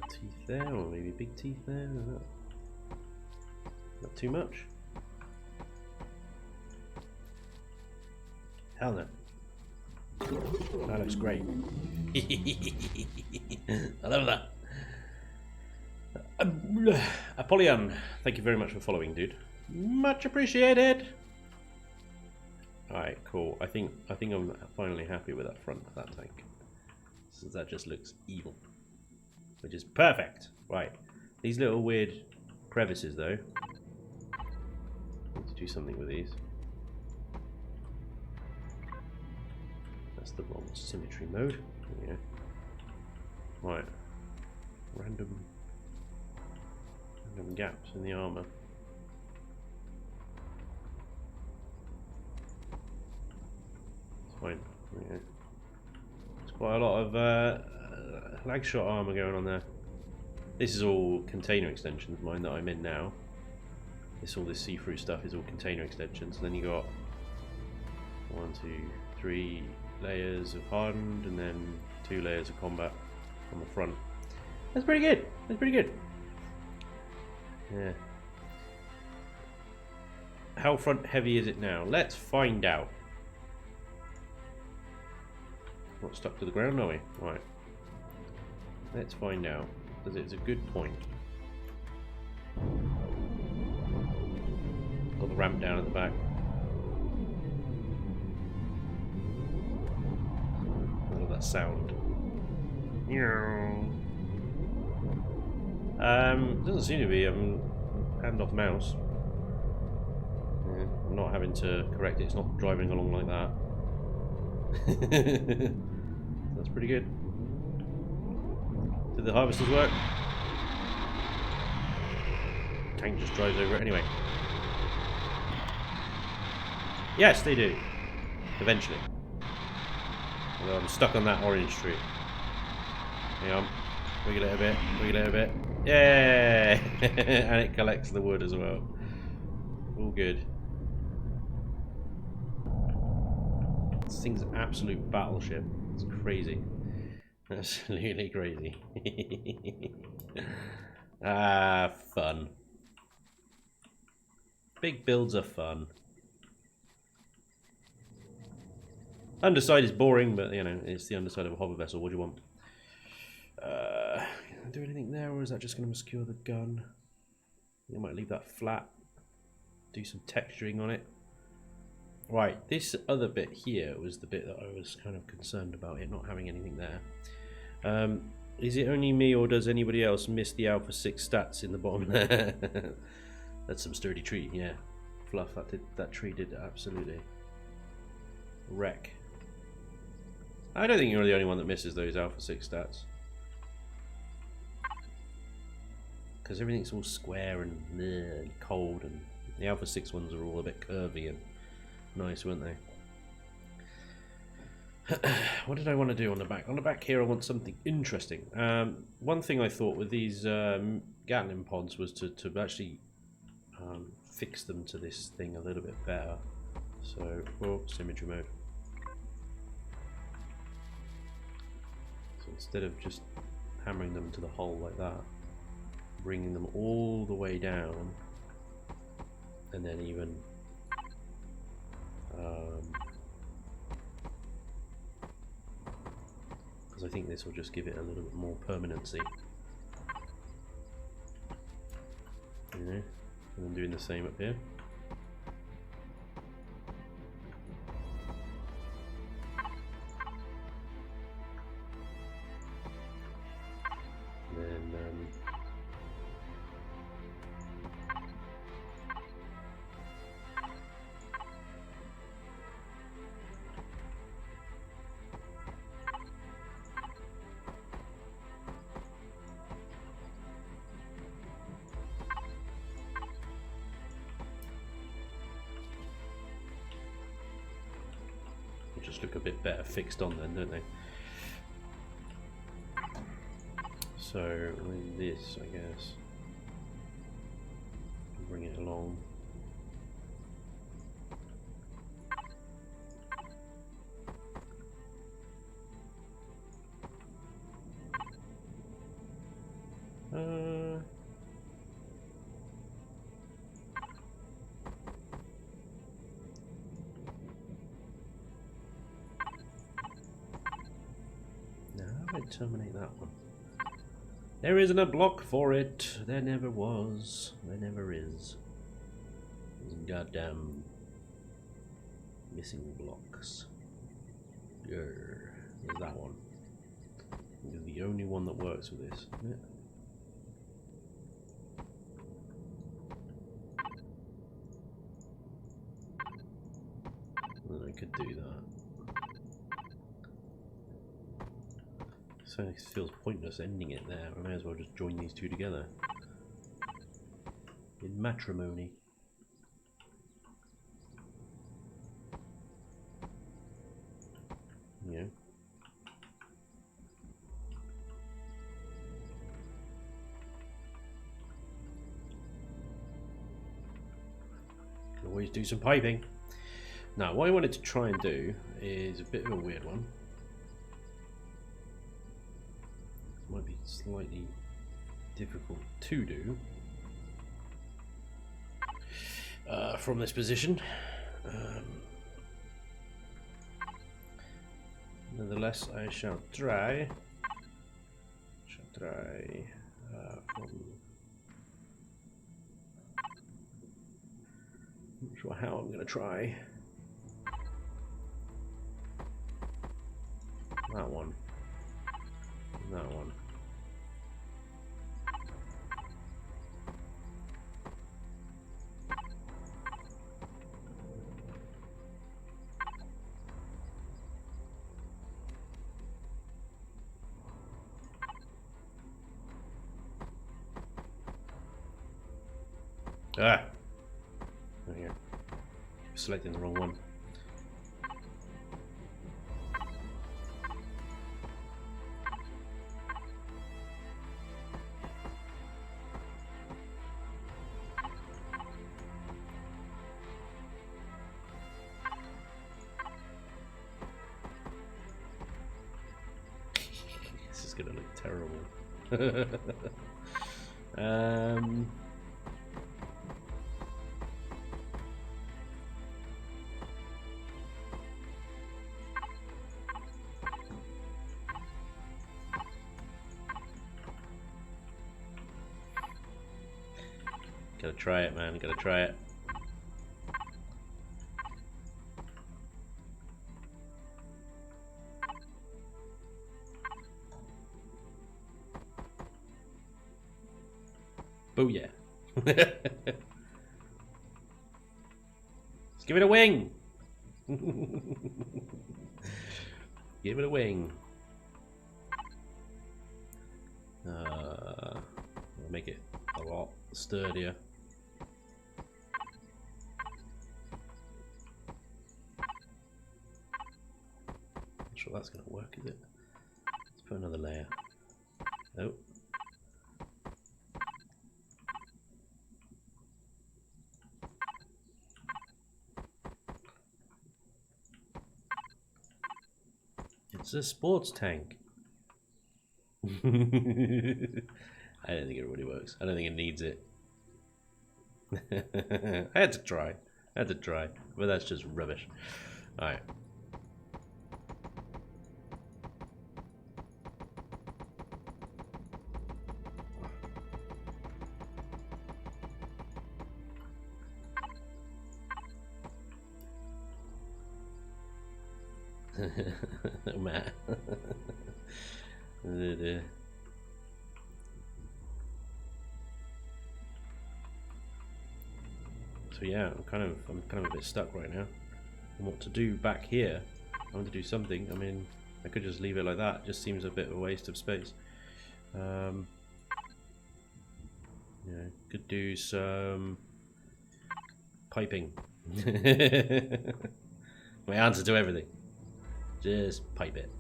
teeth there, or maybe big teeth there? Not too much? Hell no. That looks great. I love that. Apollyon, thank you very much for following, dude. Much appreciated. Alright, cool. I think I'm finally happy with that front of that tank. So that just looks evil. Which is perfect. Right. These little weird crevices though. Need to do something with these. That's the wrong symmetry mode. Yeah. Right. Random gaps in the armor. It's fine. Yeah. There's quite a lot of lag shot armor going on there. This is all container extensions, mine that I'm in now. All this see-through stuff is all container extensions. And then you got 1, 2, 3 layers of hardened, and then 2 layers of combat on the front. That's pretty good. That's pretty good. Yeah. How front heavy is it now? Let's find out. Not stuck to the ground, are we? Right. Let's find out. Because it's a good point. Got the ramp down at the back. I love that sound. Doesn't seem to be hand off mouse. Yeah, I'm not having to correct it. It's not driving along like that. That's pretty good. Did the harvesters work? Tank just drives over it anyway. Yes, they do. Eventually. Although I'm stuck on that orange tree. Hang on. Wiggle it a bit. Wiggle it a bit. Yay! And it collects the wood as well. All good. This thing's an absolute battleship. It's crazy. Absolutely crazy. Ah, fun. Big builds are fun. Underside is boring, but you know, it's the underside of a hover vessel. What do you want? Do anything there, or is that just going to obscure the gun? You might leave that flat. Do some texturing on it. Right, this other bit here was the bit that I was kind of concerned about, it not having anything there. Is it only me, or does anybody else miss the Alpha 6 stats in the bottom there? That's some sturdy tree, yeah. Fluff, that tree did absolutely wreck. I don't think you're the only one that misses those Alpha 6 stats. Because everything's all square and cold, and the Alpha 6 ones are all a bit curvy and nice, weren't they? What did I want to do on the back? On the back here I want something interesting. One thing I thought with these Gatling pods was to actually fix them to this thing a little bit better. So, symmetry mode. So instead of just hammering them to the hole like that, bringing them all the way down, and then even because I think this will just give it a little bit more permanency. You know, and then doing the same up here. Just look a bit better fixed on then, don't they? So with this, I guess, bring it along. Terminate that one. There isn't a block for it. There never was. There never is. These goddamn missing blocks. There's that one. It's the only one that works with this, isn't it? Well, I could do that. So it feels pointless ending it there. I may as well just join these two together in matrimony. Yeah. Can always do some piping. Now, what I wanted to try and do is a bit of a weird one. Might be slightly difficult to do from this position. Nonetheless, I shall try. From. I'm not sure how I'm going to try. That one. That one. Ah! There you go. Selecting the wrong one. This is gonna look terrible. Gotta try it, man. Gotta try it. Booyah. Let's give it a wing. Give it a wing. We'll make it a lot sturdier. Not sure that's going to work, is it? Let's put another layer. Oh. It's a sports tank. I don't think it really works. I don't think it needs it. I had to try. But that's just rubbish. Alright. Oh, man. So yeah, I'm kind of a bit stuck right now. And what to do back here? I want to do something. I mean, I could just leave it like that. It just seems a bit of a waste of space. Yeah, could do some piping. My answer to everything. Just pipe it.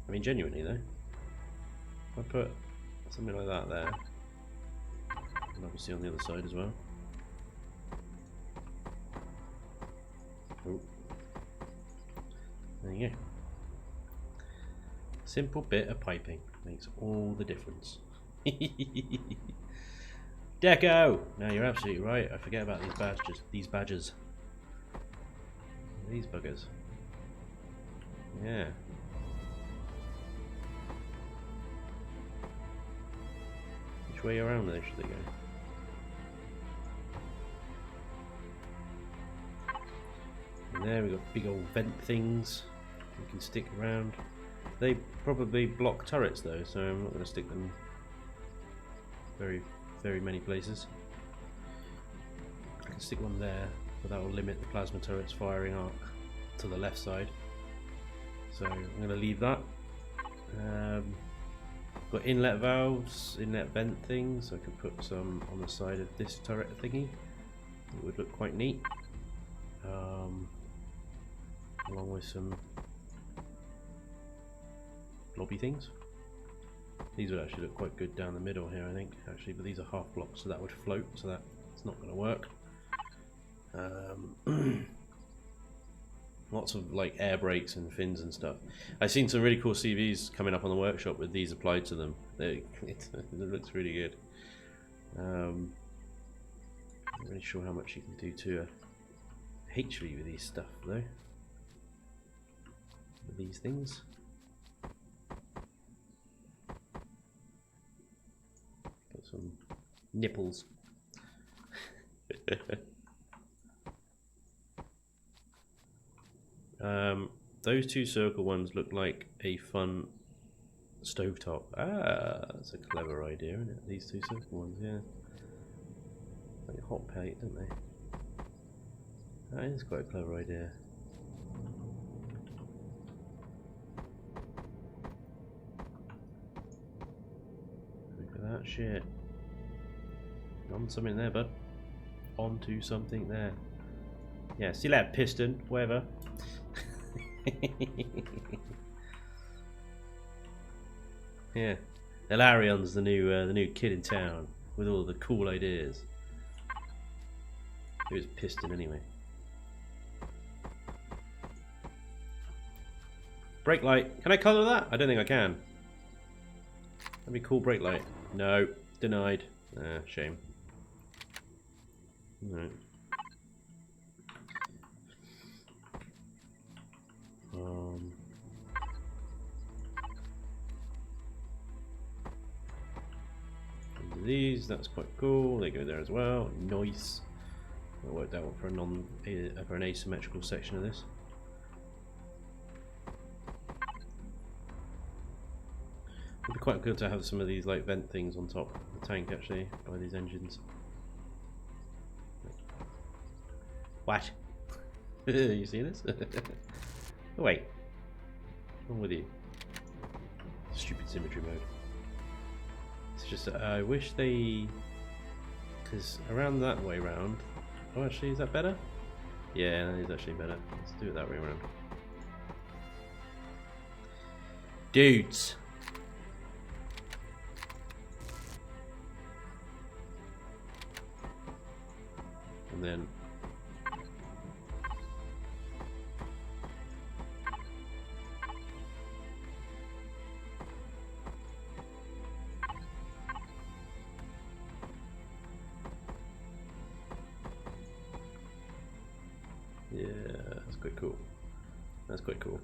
I mean, genuinely though. If I put something like that there, and obviously on the other side as well. Oh. There you go. Simple bit of piping makes all the difference. Deco! No, you're absolutely right. I forget about these badges. These buggers. Yeah. Which way around there should they go? And there we got big old vent things we can stick around. They probably block turrets though, so I'm not going to stick them very many places. I can stick one there, but that will limit the plasma turret's firing arc to the left side. So I'm going to leave that. Got inlet valves, inlet vent things. I can put some on the side of this turret thingy. It would look quite neat. Along with some lobby things. These would actually look quite good down the middle here, I think, actually, but these are half blocks, so that would float, so that's not going to work. Lots of like air brakes and fins and stuff. I've seen some really cool CVs coming up on the workshop with these applied to them. It looks really good. Not really sure how much you can do to a HV with these stuff though. With these things. Got some nipples. Those two circle ones look like a fun stovetop. Ah, that's a clever idea, isn't it? These two circle ones, yeah. Like a hot plate, don't they? That is quite a clever idea. Look at that shit. On something there, bud. Onto something there. Yeah, see that piston, whatever. Yeah, Ilarion's the new kid in town with all the cool ideas. It was piston anyway. Brake light. Can I colour that? I don't think I can. That'd be cool. Brake light. No, denied. Ah, shame. No. These, that's quite cool. They go there as well. Nice. I worked out for an asymmetrical section of this. It'd be quite good to have some of these like vent things on top of the tank actually by these engines. What? You see this? Oh, wait. What's wrong with you? Stupid symmetry mode. It's just I wish they, because around that way round. Oh, actually, is that better? Yeah, that is actually better. Let's do it that way around. Dudes. And then Yeah, that's quite cool. That's quite cool.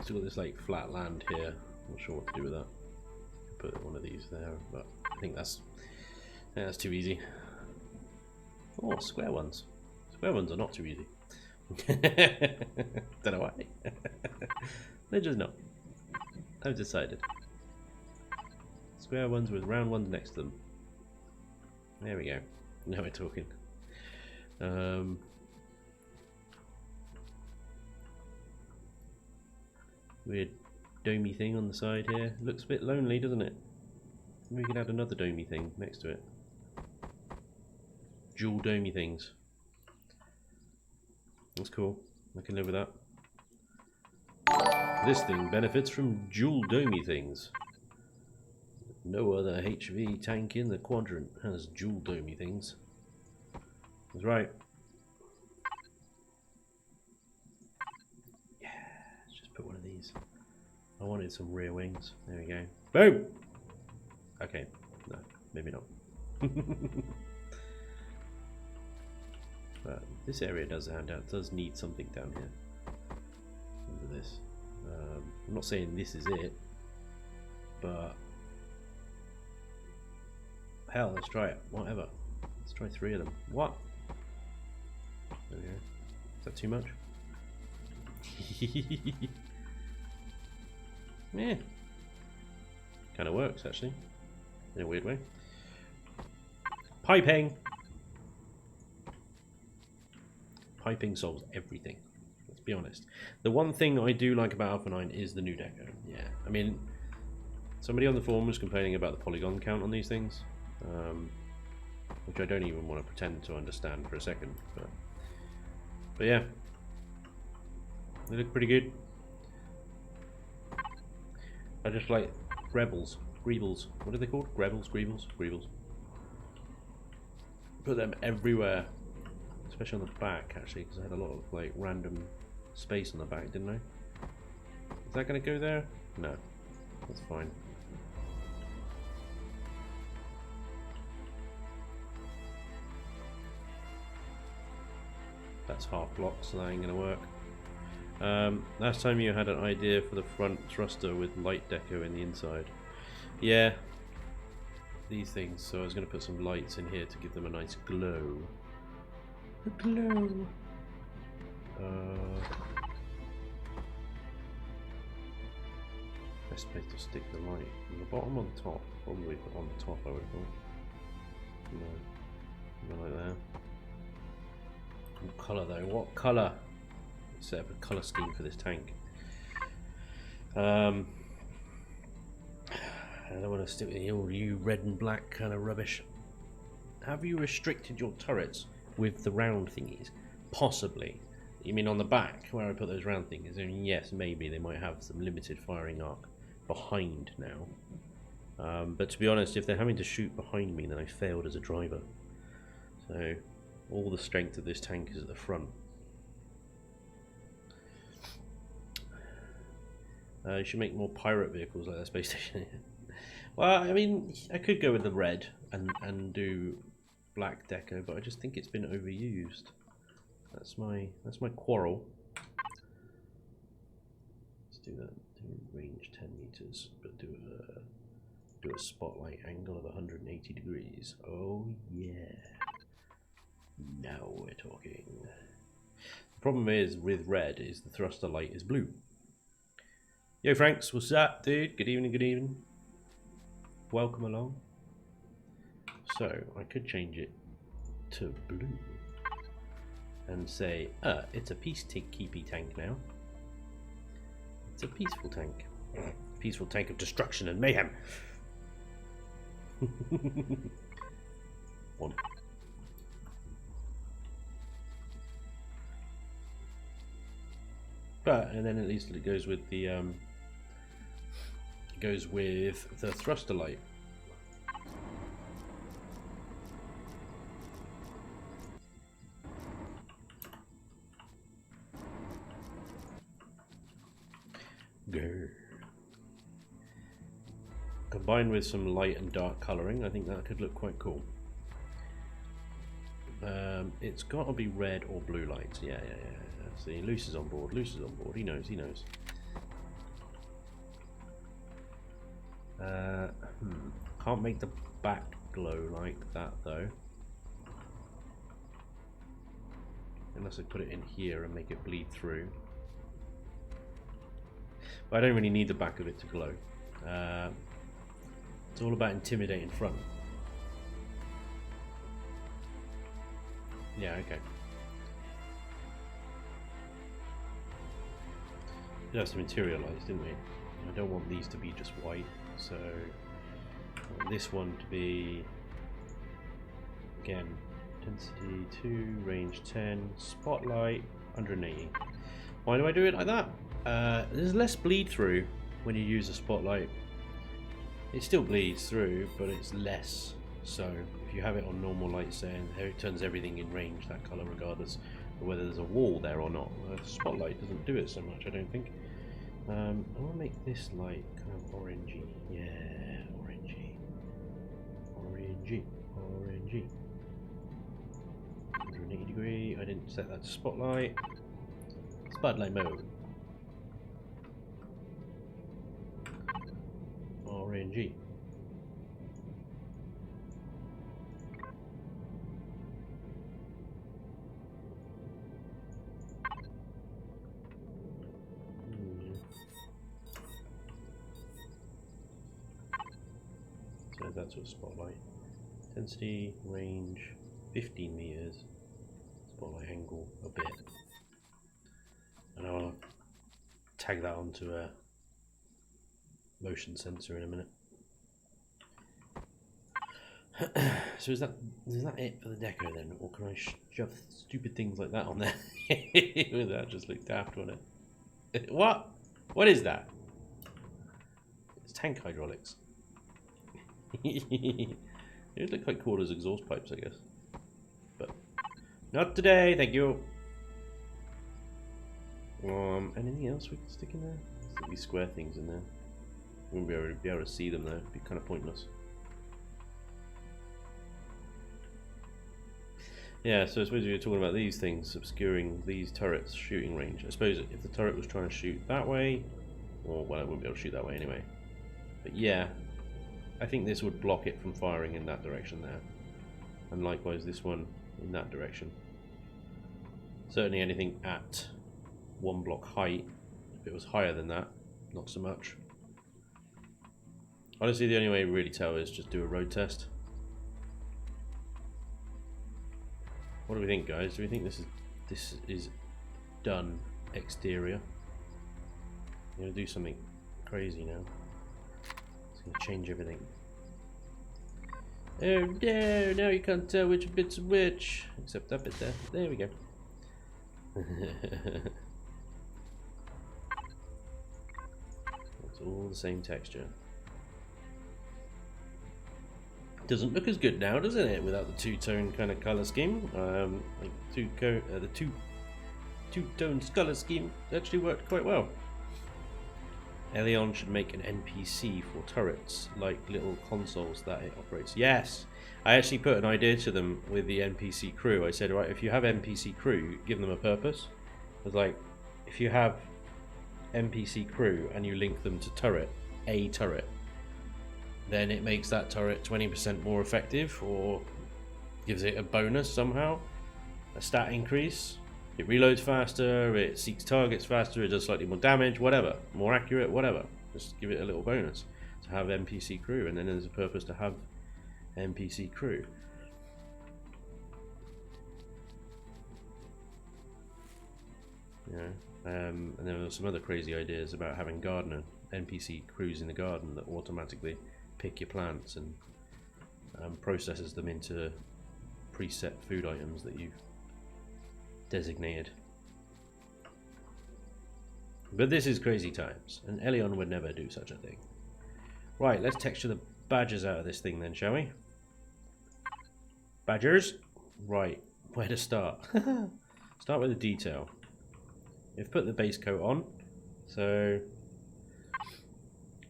Still got this like flat land here. Not sure what to do with that. Put one of these there, but I think that's too easy. Oh, square ones. Square ones are not too easy. Don't know why. They're just not. I've decided. Square ones with round ones next to them. There we go. Now we're talking. Weird domey thing on the side here. Looks a bit lonely, doesn't it? Maybe we could add another domey thing next to it. Dual domey things. That's cool. I can live with that. This thing benefits from dual domey things. No other HV tank in the quadrant has dual domey things. That's right. Yeah, let's just put one of these. I wanted some rear wings. There we go. Boom! Okay, no, maybe not. But this area does need something down here. Look at this. I'm not saying this is it, but hell, let's try it. Whatever. Let's try 3 of them. What? There we go. Is that too much? Yeah. Kind of works actually, in a weird way. Piping. Piping solves everything. Let's be honest. The one thing I do like about Alpha 9 is the new deco. Yeah, I mean, somebody on the forum was complaining about the polygon count on these things, which I don't even want to pretend to understand for a second. But yeah, they look pretty good. I just like Greebles. What are they called? Greebles. Put them everywhere. Especially on the back, actually, because I had a lot of like random space on the back, didn't I? Is that going to go there? No, that's fine. That's half block, so that ain't going to work. Last time you had an idea for the front thruster with light deco in the inside. Yeah, these things. So I was going to put some lights in here to give them a nice glow. A glow. Best place to stick the light. On the bottom, on the top. Probably on the top, I would have thought. No, not like that. What colour though? What colour? Set up a colour scheme for this tank. I don't want to stick with the old new red and black kind of rubbish. Have you restricted your turrets with the round thingies? Possibly. You mean on the back where I put those round things? I mean, yes, maybe they might have some limited firing arc behind now. But to be honest, if they're having to shoot behind me, then I failed as a driver. So all the strength of this tank is at the front. You should make more pirate vehicles like that space station. Well, I mean, I could go with the red and do black deco, but I just think it's been overused. That's my quarrel. Let's do that. Do range 10 meters, but do a spotlight angle of 180 degrees. Oh yeah. Now we're talking. The problem is with red is the thruster light is blue. Yo Franks, what's up, dude? Good evening, good evening. Welcome along. So I could change it to blue and say, it's a peacekeepy tank now. It's a peaceful tank. Peaceful tank of destruction and mayhem. One. But and then at least it goes with the thruster light. Grr. Combined with some light and dark colouring, I think that could look quite cool. It's got to be red or blue lights. Yeah. See, Luce is on board. Luce is on board. He knows. Can't make the back glow like that though. Unless I put it in here and make it bleed through. But I don't really need the back of it to glow. It's all about intimidating front. Yeah, okay. We have some interior lights, didn't we? I don't want these to be just white, so I want this one to be, again, intensity 2, range 10, spotlight 180. Why do I do it like that? There's less bleed through when you use a spotlight. It still bleeds through, but it's less. So if you have it on normal light, saying it turns everything in range, that color, regardless of whether there's a wall there or not. The spotlight doesn't do it so much, I don't think. I want to make this light kind of orangey. Yeah, orangey. 180 degree. I didn't set that to spotlight. Spotlight mode. Orangey. So that's a spotlight. Intensity, range, 15 meters. Spotlight angle a bit. And I'll tag that onto a motion sensor in a minute. So is that it for the deco then, or can I shove stupid things like that on there? That just looked daft on it. What? What is that? It's tank hydraulics. It would look quite cool as exhaust pipes, I guess. But not today, thank you. Anything else we can stick in there? Stick these square things in there. We won't be able to see them though. It'd be kind of pointless. Yeah, so I suppose we were talking about these things obscuring these turrets' shooting range. I suppose if the turret was trying to shoot that way, well, I wouldn't be able to shoot that way anyway. But yeah, I think this would block it from firing in that direction there. And likewise this one in that direction. Certainly anything at 1 block height. If it was higher than that, not so much. Honestly, the only way to really tell is just do a road test. What do we think, guys? Do we think this is done exterior? I'm gonna do something crazy now. It's gonna change everything. Oh no! Now you can't tell which bit's which, except that bit there. There we go. It's all the same texture. Doesn't look as good now, doesn't it? Without the two-tone kind of color scheme, like the two-tone color scheme actually worked quite well. Elion should make an NPC for turrets, like little consoles that it operates. Yes, I actually put an idea to them with the NPC crew. I said, right, if you have NPC crew, give them a purpose. I was like, if you have NPC crew and you link them to a turret, then it makes that turret 20% more effective, or gives it a bonus somehow, a stat increase. It reloads faster, it seeks targets faster, it does slightly more damage, whatever, more accurate, whatever. Just give it a little bonus to have NPC crew, and then there's a purpose to have NPC crew. Yeah, and then there were some other crazy ideas about having gardener NPC crews in the garden that automatically pick your plants and processes them into preset food items that you've designated. But this is crazy times, and Elion would never do such a thing. Right, let's texture the badgers out of this thing then, shall we? Badgers? Right, where to start? Start with the detail. We've put the base coat on, so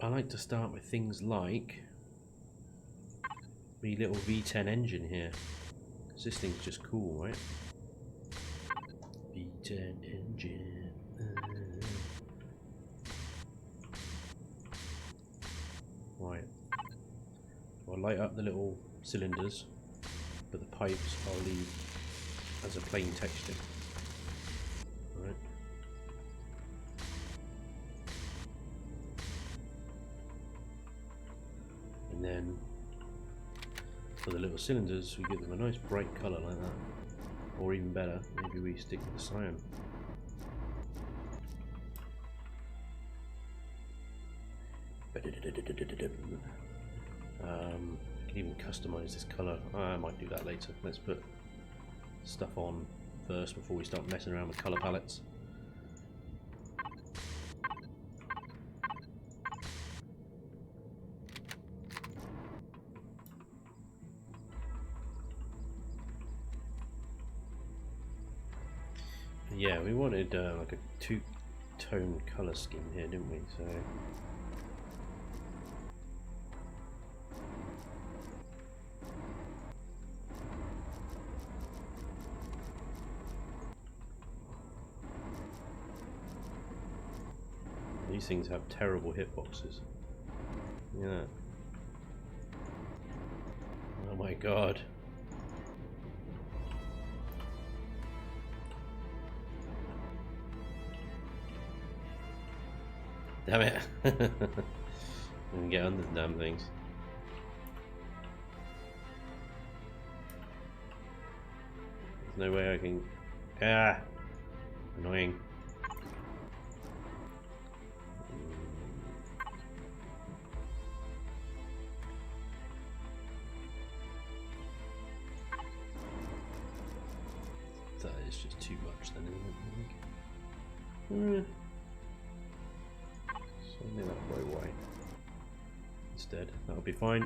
I like to start with things like the little V10 engine here. This thing's just cool, right? V10 engine. Right. I'll light up the little cylinders, but the pipes I'll leave as a plain texture. Right. And then for the little cylinders, we give them a nice bright colour like that. Or even better, maybe we stick with the cyan. I can even customise this colour. I might do that later. Let's put stuff on first before we start messing around with colour palettes. Yeah, we wanted like a two-tone colour scheme here, didn't we? So these things have terrible hitboxes. Yeah. Oh my god. Damn it. I can get under the damn things. There's no way I can... Ah! Annoying. That is just too much then, isn't it? Something that bright white instead. That'll be fine.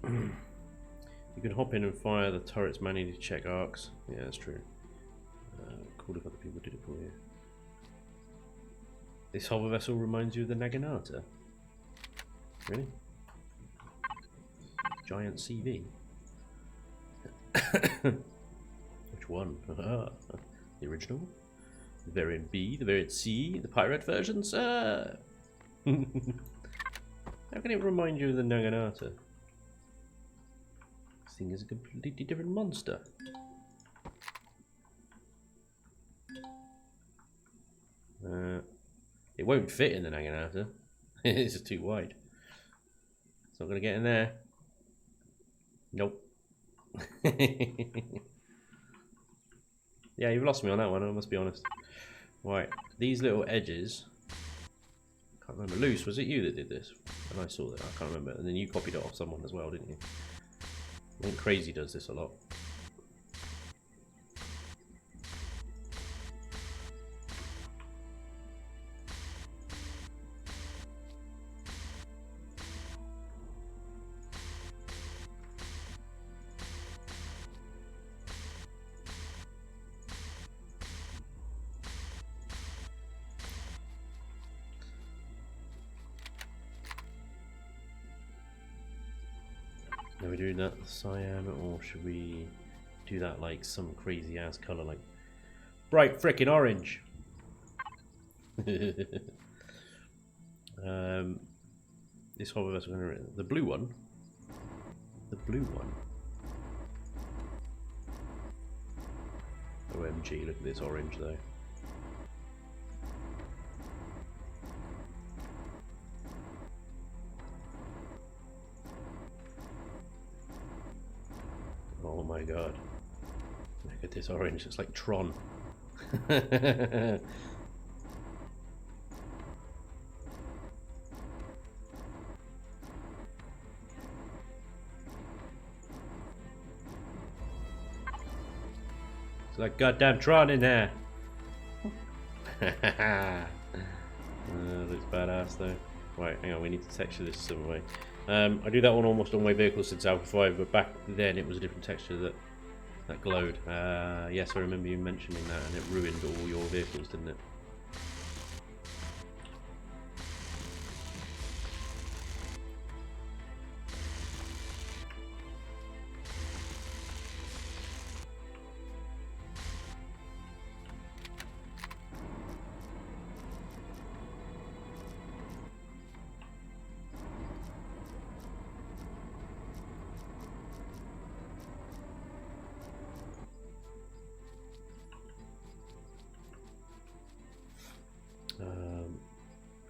You can hop in and fire the turrets manually to check arcs. Yeah, that's true. Cool if other people did it for you. This hover vessel reminds you of the Naginata. Really? Giant CV. Which one? The original? The variant B, the variant C, the pirate version, sir. How can it remind you of the Naginata? This thing is a completely different monster. It won't fit in the Naginata. It's just too wide. It's not going to get in there. Nope. Yeah, you've lost me on that one, I must be honest. Right, these little edges. Can't remember. Luce, was it you that did this? And I saw that, I can't remember. And then you copied it off someone as well, didn't you? I think Crazy does this a lot. Are we doing that cyan, or should we do that like some crazy ass colour, like bright frickin' orange? This hover vessel, the blue one. The blue one. OMG, look at this orange though. Oh my god. Look at this orange, it's like Tron. It's like goddamn Tron in there. Looks badass though. Right, hang on, we need to texture this some way. I do that one almost on my vehicles since Alpha 5, but back then it was a different texture that glowed. Yes, I remember you mentioning that, and it ruined all your vehicles, didn't it?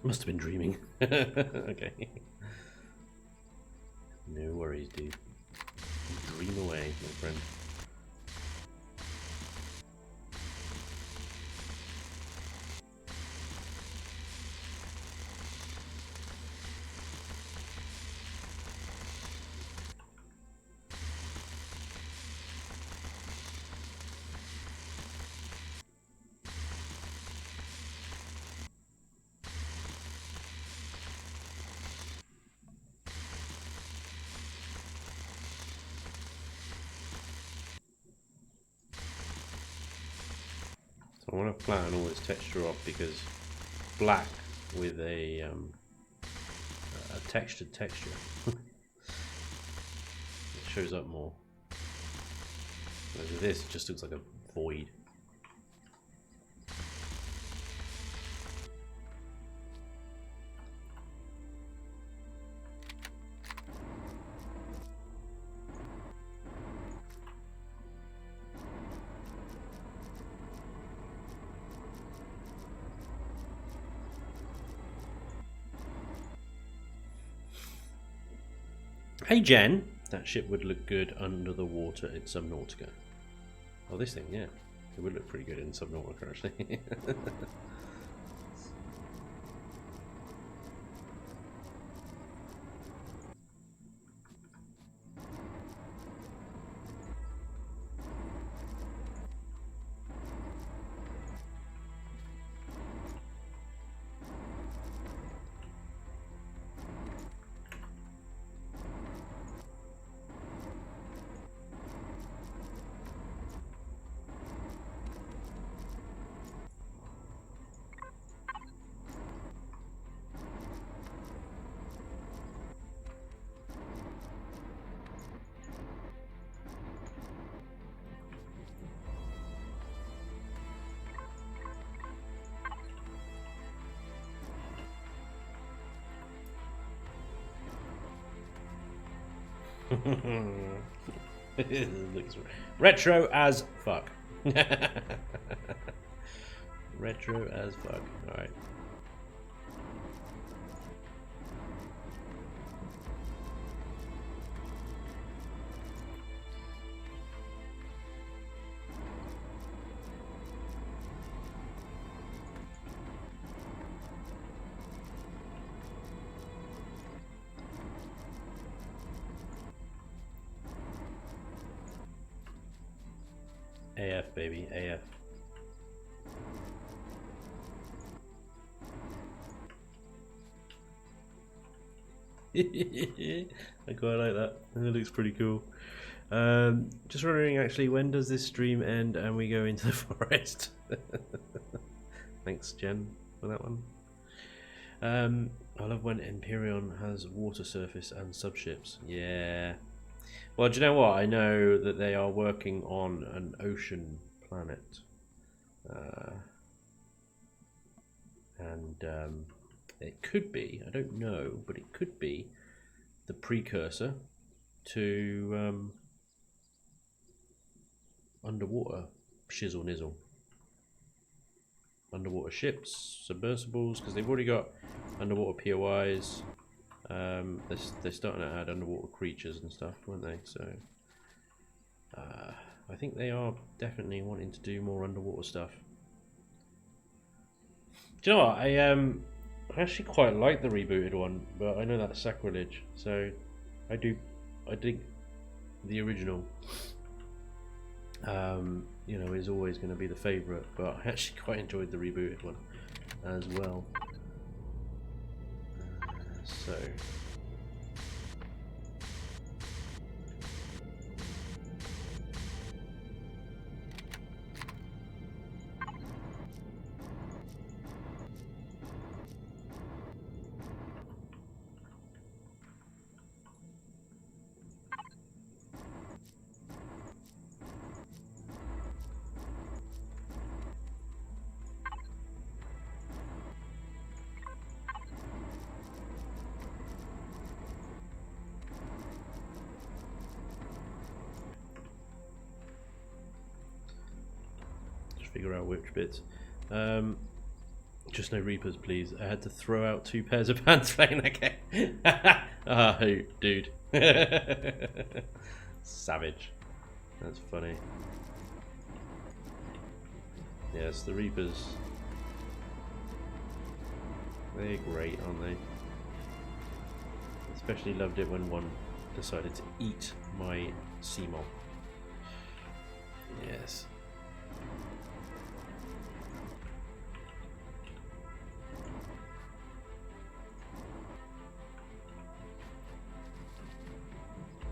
Must have been dreaming. Okay. No worries, dude. Dream away, my friend. I want to flatten all this texture off because black with a textured texture it shows up more. Whereas with this, it just looks like a void. Hey Jen, that ship would look good under the water in Subnautica. Oh, this thing, yeah. It would look pretty good in Subnautica, actually. It looks retro as fuck. Retro as fuck. Alright. AF, baby, AF. I quite like that. It looks pretty cool. Just wondering, actually, when does this stream end and we go into the forest? Thanks, Jen, for that one. I love when Empyrean has water surface and subships. Yeah. Well, do you know what? I know that they are working on an ocean planet. And it could be, I don't know, but it could be the precursor to underwater shizzle nizzle. Underwater ships, submersibles, because they've already got underwater POIs. They're starting to add underwater creatures and stuff, weren't they? So I think they are definitely wanting to do more underwater stuff. Do you know what? I actually quite like the rebooted one, but I know that's sacrilege, so I dig the original. You know, is always going to be the favourite, but I actually quite enjoyed the rebooted one as well. So figure out which bits. Just no Reapers, please. I had to throw out 2 pairs of pants playing that game. Ah, oh, dude. Savage. That's funny. Yes, the Reapers. They're great, aren't they? Especially loved it when one decided to eat my sea mob. Yes.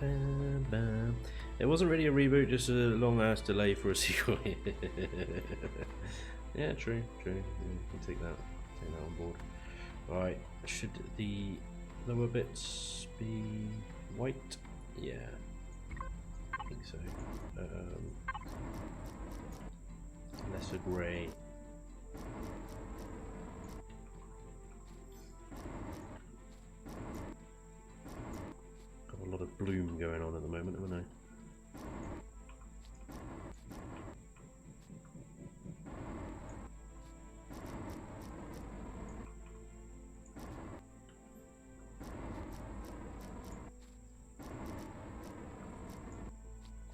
Bam, bam. It wasn't really a reboot, just a long ass delay for a sequel. Yeah, true. Yeah, can take that on board. Right, should the lower bits be white? Yeah, I think so. Lesser grey. Got a lot of bloom going on at the moment, haven't I?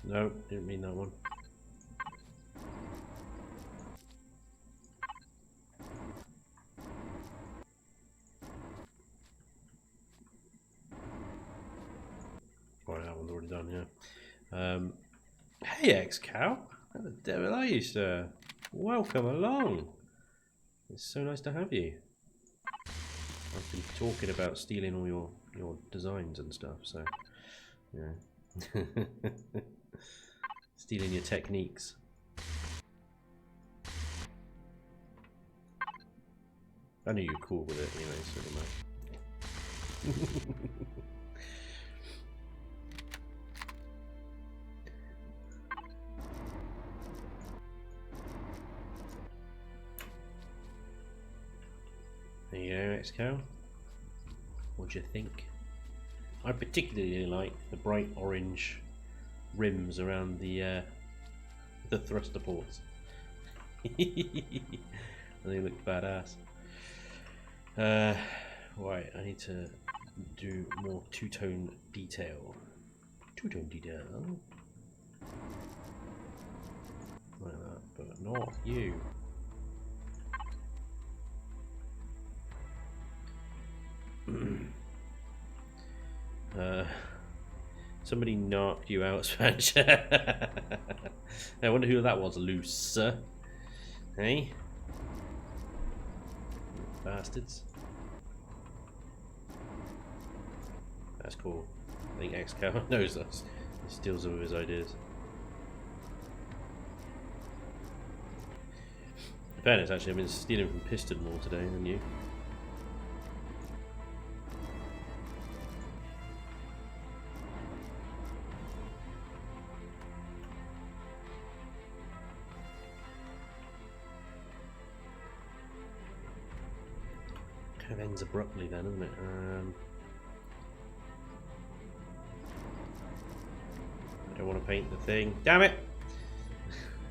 No, didn't mean that one. Right, that one's already done, yeah. Hey, ex-cow. How the devil are you, sir? Welcome along. It's so nice to have you. I've been talking about stealing all your designs and stuff, so yeah. Stealing your techniques. I knew you were cool with it anyway, so didn't I? There you go, X-Cow. What do you think? I particularly like the bright orange rims around the thruster ports. They look badass. Right, I need to do more two-tone detail. Two-tone detail. Like that, but not you. Somebody knocked you out, Spanj. I wonder who that was, loser. Hey? Bastards. That's cool. I think X-Cow knows us. He steals some of his ideas. In fairness, actually, I've been stealing from Piston more today than you. Kind of ends abruptly then, doesn't it? I don't want to paint the thing. Damn it!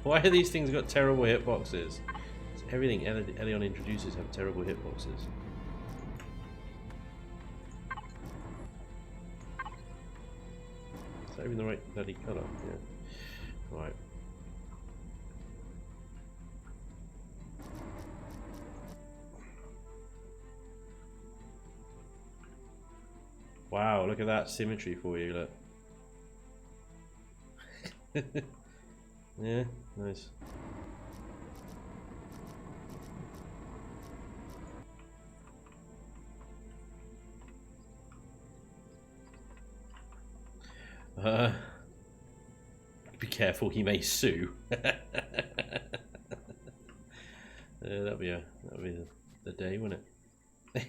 Why are these things got terrible hitboxes? Everything Elion introduces have terrible hitboxes. Is that even the right bloody colour? Yeah. Right. Wow, look at that symmetry for you, look. Yeah, nice. Be careful, he may sue. That'll be the day, wouldn't it?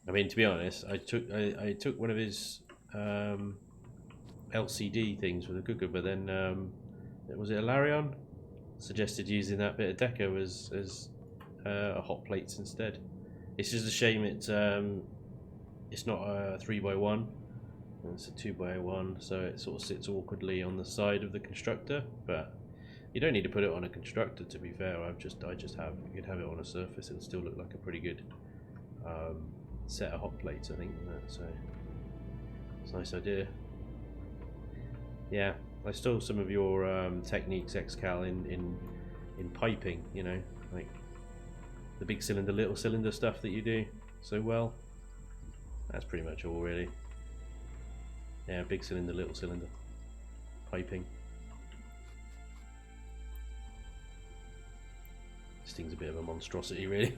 I mean, to be honest, I took one of his LCD things with a cooker, but then was it Alarion? Suggested using that bit of deco as hot plates instead. It's just a shame it's not a 3x1. It's a 2x1, so it sort of sits awkwardly on the side of the constructor. But You don't need to put it on a constructor, to be fair. I just have, you could have it on a surface and still look like a pretty good set of hot plates, I think. So it's a nice idea. Yeah, I stole some of your techniques, Xcal, in piping. You know, like the big cylinder, little cylinder stuff that you do so well. That's pretty much all, really. Yeah, big cylinder, little cylinder piping. This thing's a bit of a monstrosity, really.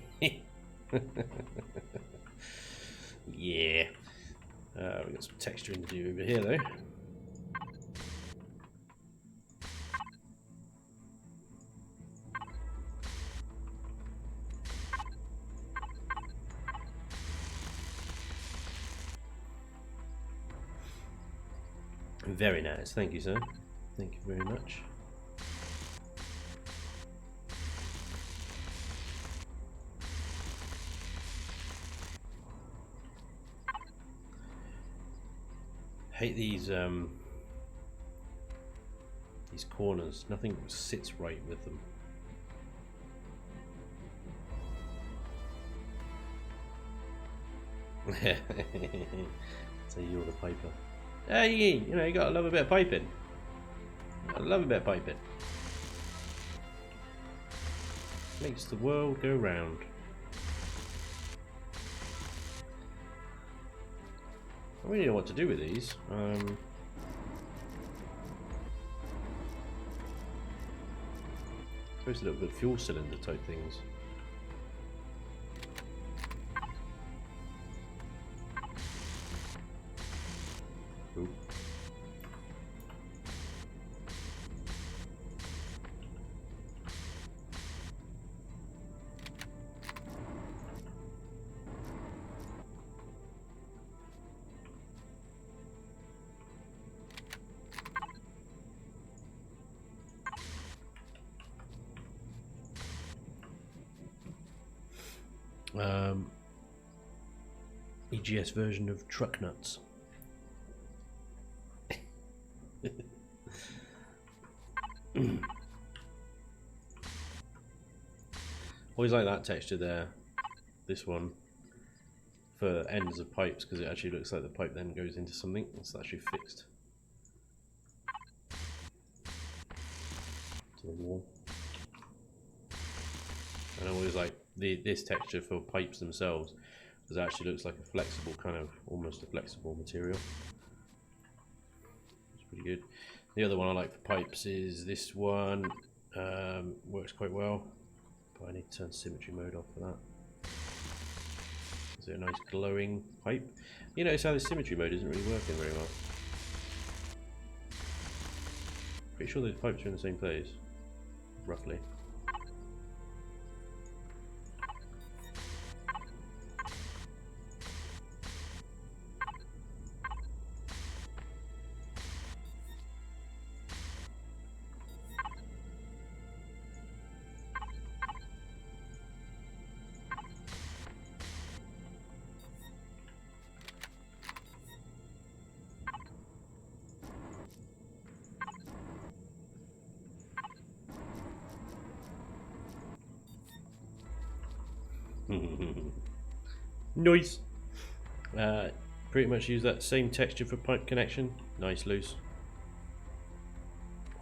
Yeah. We've got some texturing to do over here, though. Very nice, thank you, sir. Thank you very much. Hate these corners. Nothing sits right with them. So you're the piper. Hey, you know, you gotta love a bit of piping. I love a bit of piping. Makes the world go round. I really don't know what to do with these. Supposed to look good fuel cylinder type things. Ooh. EGS version of truck nuts. Always like that texture there. This one for ends of pipes, because it actually looks like the pipe then goes into something that's actually fixed to the wall. And I always like this texture for pipes themselves, because it actually looks like a flexible kind of, almost a flexible material. It's pretty good. The other one I like for pipes is this one. Works quite well, but I need to turn symmetry mode off for that. Is it a nice glowing pipe? You notice how the symmetry mode isn't really working very well. Pretty sure those pipes are in the same place, roughly. Nice. Pretty much use that same texture for pipe connection. Nice loose.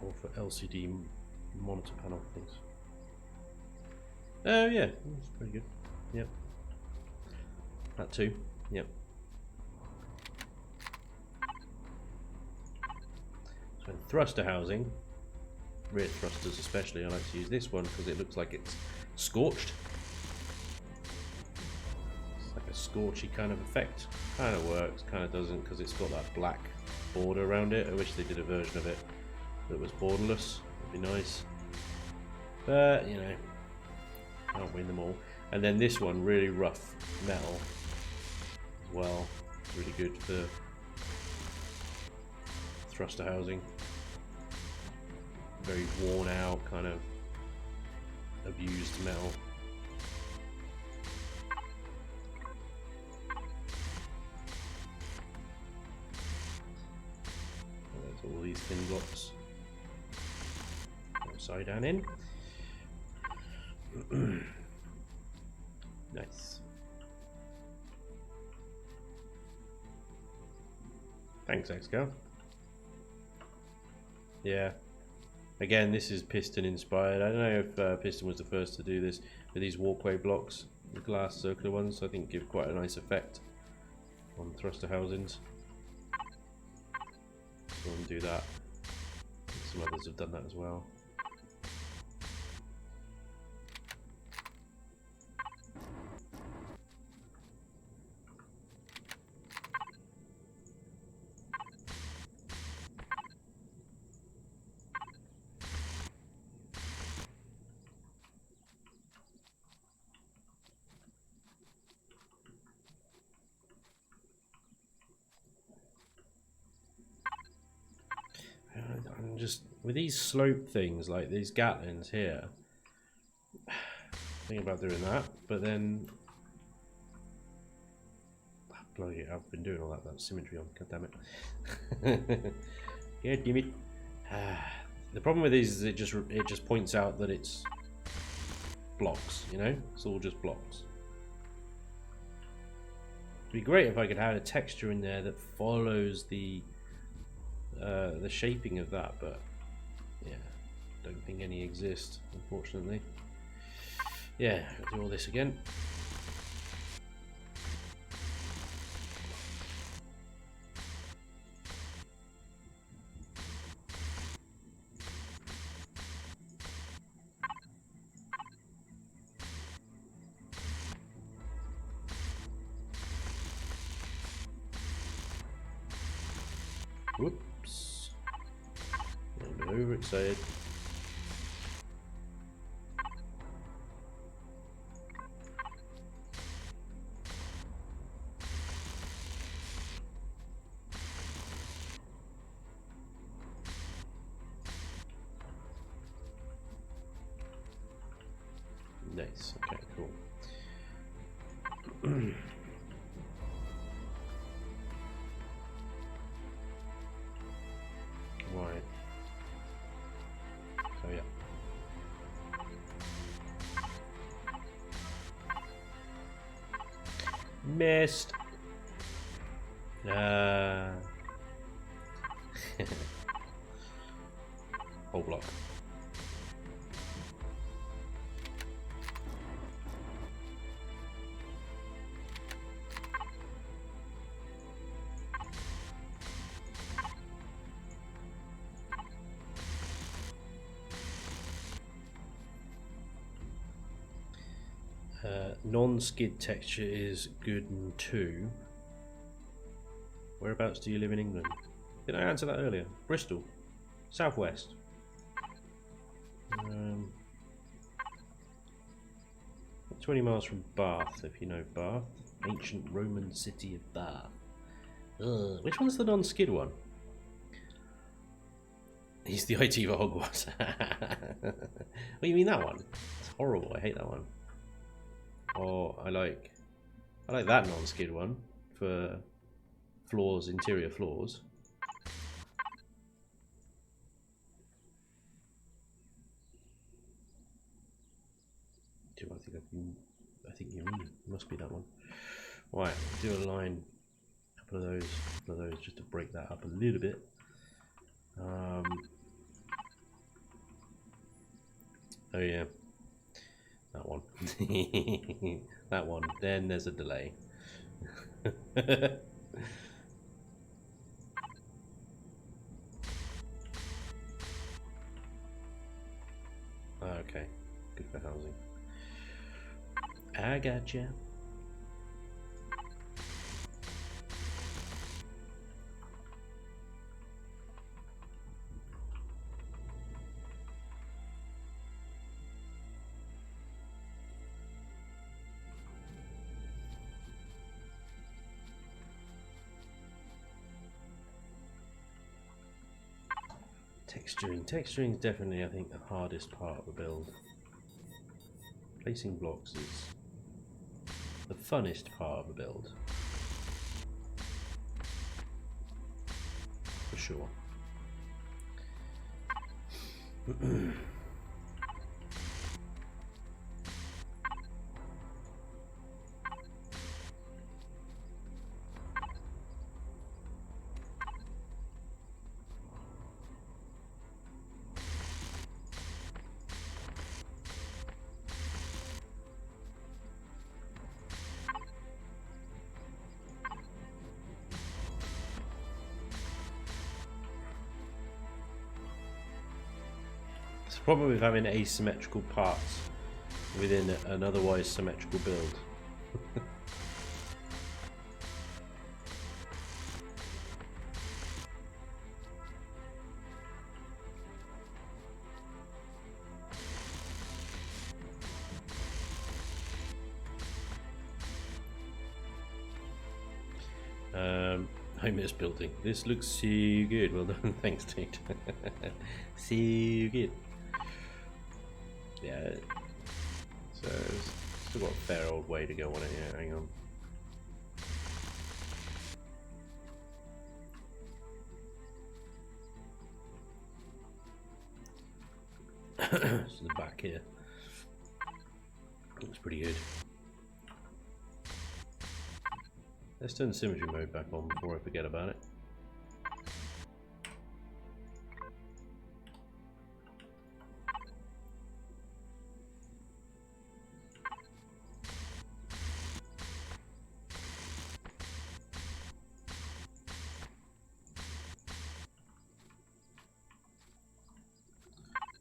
Or for LCD monitor panel things. Oh yeah, that's pretty good. Yep. That too. Yep. So in thruster housing, rear thrusters especially, I like to use this one because it looks like it's scorched. Scorchy kind of effect. Kind of works, kind of doesn't, because it's got that black border around it. I wish they did a version of it that was borderless. It'd be nice. But, you know, can't win them all. And then this one, really rough metal as well. Really good for thruster housing. Very worn out, kind of abused metal. All these thin blocks. Upside down in. Nice. Thanks, X-Girl. Yeah. Again, this is Piston inspired. I don't know if Piston was the first to do this, but these walkway blocks, the glass circular ones, I think give quite a nice effect on thruster housings. So we'll do that. Some others have done that as well. I'm just with these slope things like these Gatlins here. Think about doing that, but then bloody it, I've been doing all that symmetry on. God damn it! Yeah, give it. The problem with these is it just points out that it's blocks. You know, it's all just blocks. It'd be great if I could have a texture in there that follows the shaping of that, but yeah, don't think any exist, unfortunately. Yeah, I'll do all this again. Whoops. A little bit overexcited. Nice. Okay, cool. Right. Oh yeah. Missed. Whole block. Non-skid texture is good too. Whereabouts do you live in England? Did I answer that earlier? Bristol. Southwest. 20 miles from Bath, if you know Bath. Ancient Roman city of Bath. Which one's the non-skid one? He's the IT for Hogwarts. Oh, you mean that one? It's horrible. I hate that one. Oh, I like that non-skid one for floors, interior floors. I think you mean it must be that one. Right, do a line, a couple of those, just to break that up a little bit. Oh yeah, that one. That one. Then there's a delay. Okay, good for housing. I gotcha. Texturing is definitely, I think, the hardest part of the build. Placing blocks is the funnest part of the build, for sure. It's the problem with having asymmetrical parts within an otherwise symmetrical build. I miss building. This looks so good. Well done. Thanks, dude. So good. Yeah. So it's still got a fair old way to go on it. Yeah, hang on. This is the back here. Looks pretty good. Let's turn symmetry mode back on before I forget about it.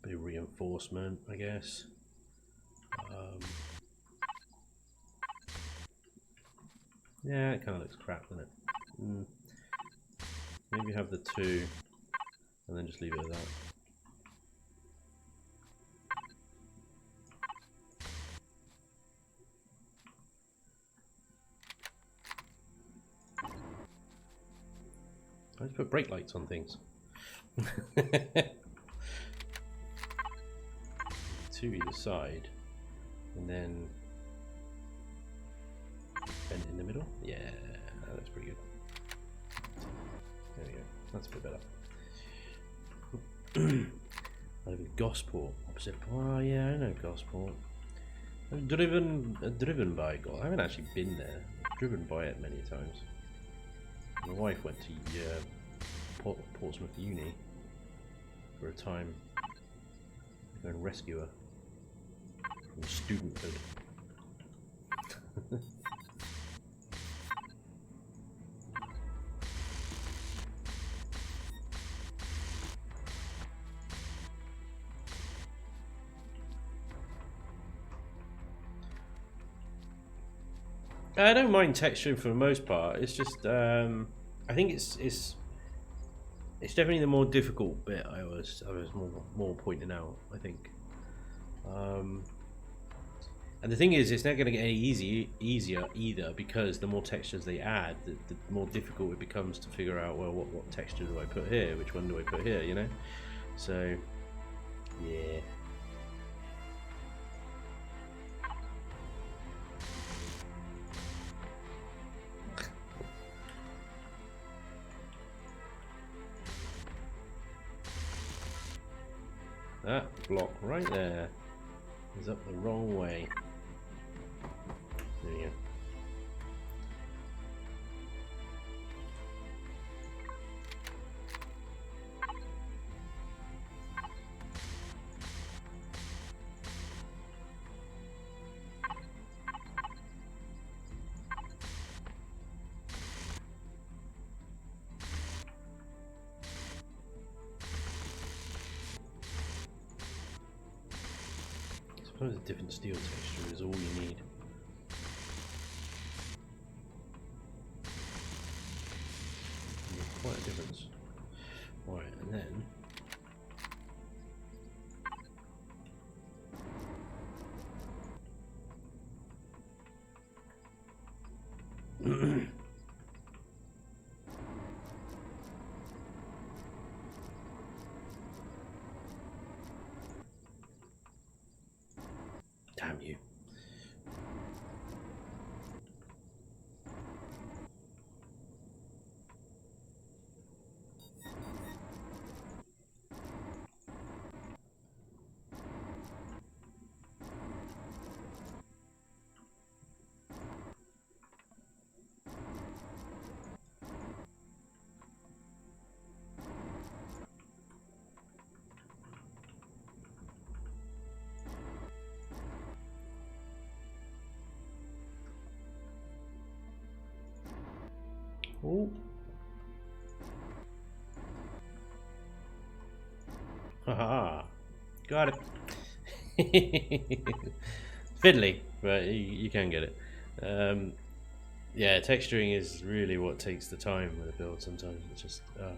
Bit of reinforcement, I guess. Yeah, it kind of looks crap, doesn't it? Maybe have the two and then just leave it at that. I just put brake lights on things. Two either side, and then bend in the middle. Yeah, that looks pretty good. There we go. That's a bit better. I live in Gosport, opposite. Oh yeah, I know Gosport. I've driven by Gosport. I haven't actually been there. I've driven by it many times. My wife went to Portsmouth Uni for a time. Go and rescue her from studenthood. I don't mind texturing for the most part. It's just I think it's definitely the more difficult bit. I was more pointing out. I think, and the thing is, it's not going to get any easier either, because the more textures they add, the more difficult it becomes to figure out, well, what texture do I put here? Which one do I put here? You know, so yeah. That block right there is up the wrong way. There you go. I suppose a different steel texture is all you need. Quite a difference. Right, and then damn you. Oh. Haha. Got it. Fiddly, but you can get it. Yeah, texturing is really what takes the time with a build sometimes. It's just I'm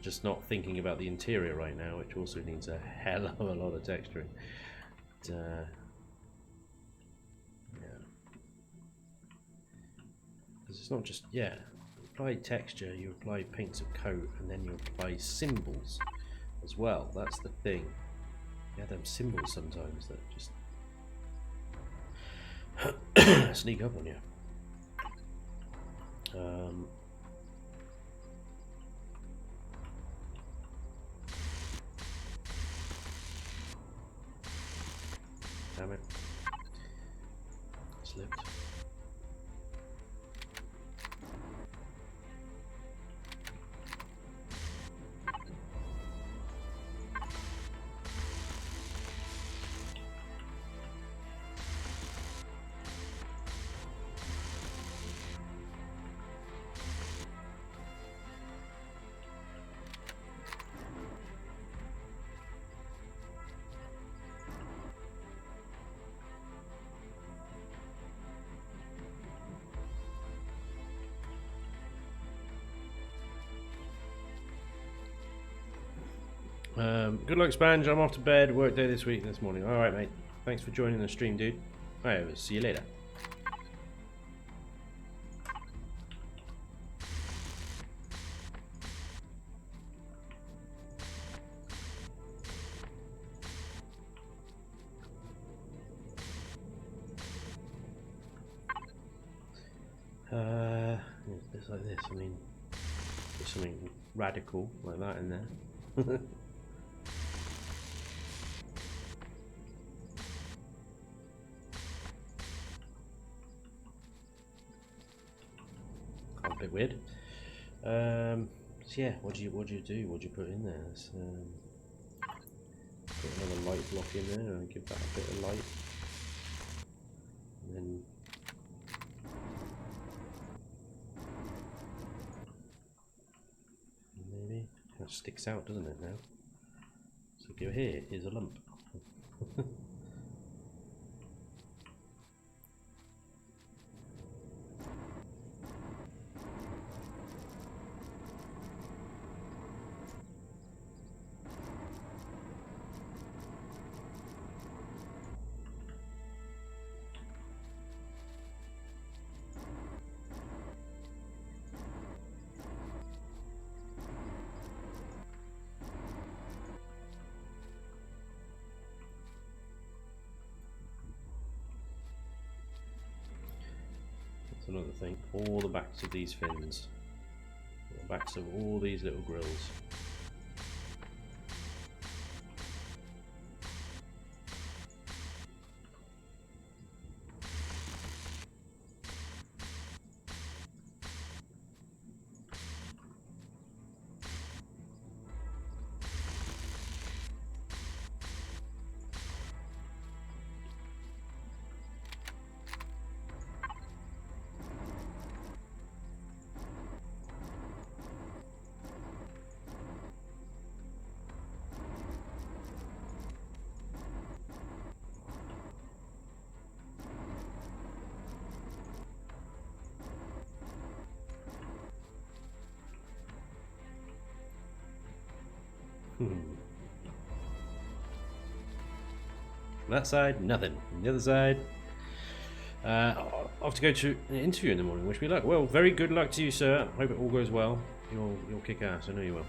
just not thinking about the interior right now, which also needs a hell of a lot of texturing. But, yeah. Because it's not just, yeah, you apply texture, you apply paints of coat, and then you apply symbols as well. That's the thing. You have them symbols sometimes that just sneak up on you. Damn it. Slipped. Good luck, Spanj. I'm off to bed. Work day this week, this morning. Alright, mate. Thanks for joining the stream, dude. Alright, we'll see you later. It's like this. I mean, there's something radical like that in there. A bit weird. So yeah, what do you do? What do you put in there? Let's, put another light block in there and give that a bit of light. And then maybe kind of sticks out, doesn't it now? So go here. Here's a lump. Another thing, all the backs of these fins, the backs of all these little grills. From that side, nothing. From the other side, I'll have to go to an interview in the morning. Wish me luck. Well, very good luck to you, sir. Hope it all goes well. You'll kick ass. I know you will.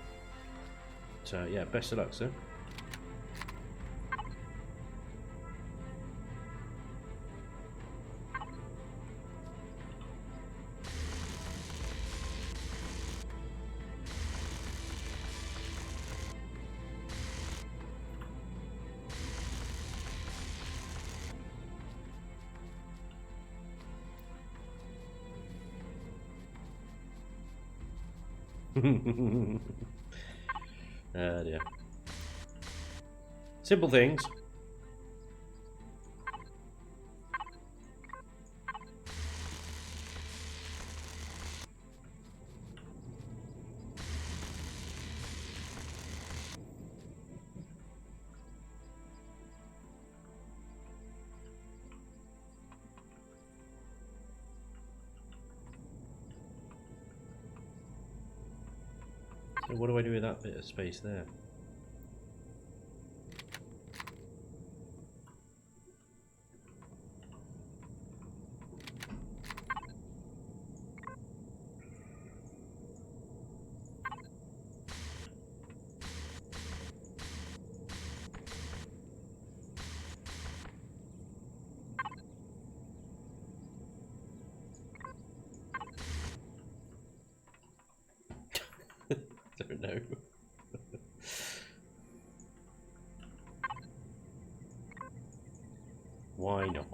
So yeah, best of luck, sir. Dear. Simple things. So what do I do with that bit of space there? Don't know. Why not?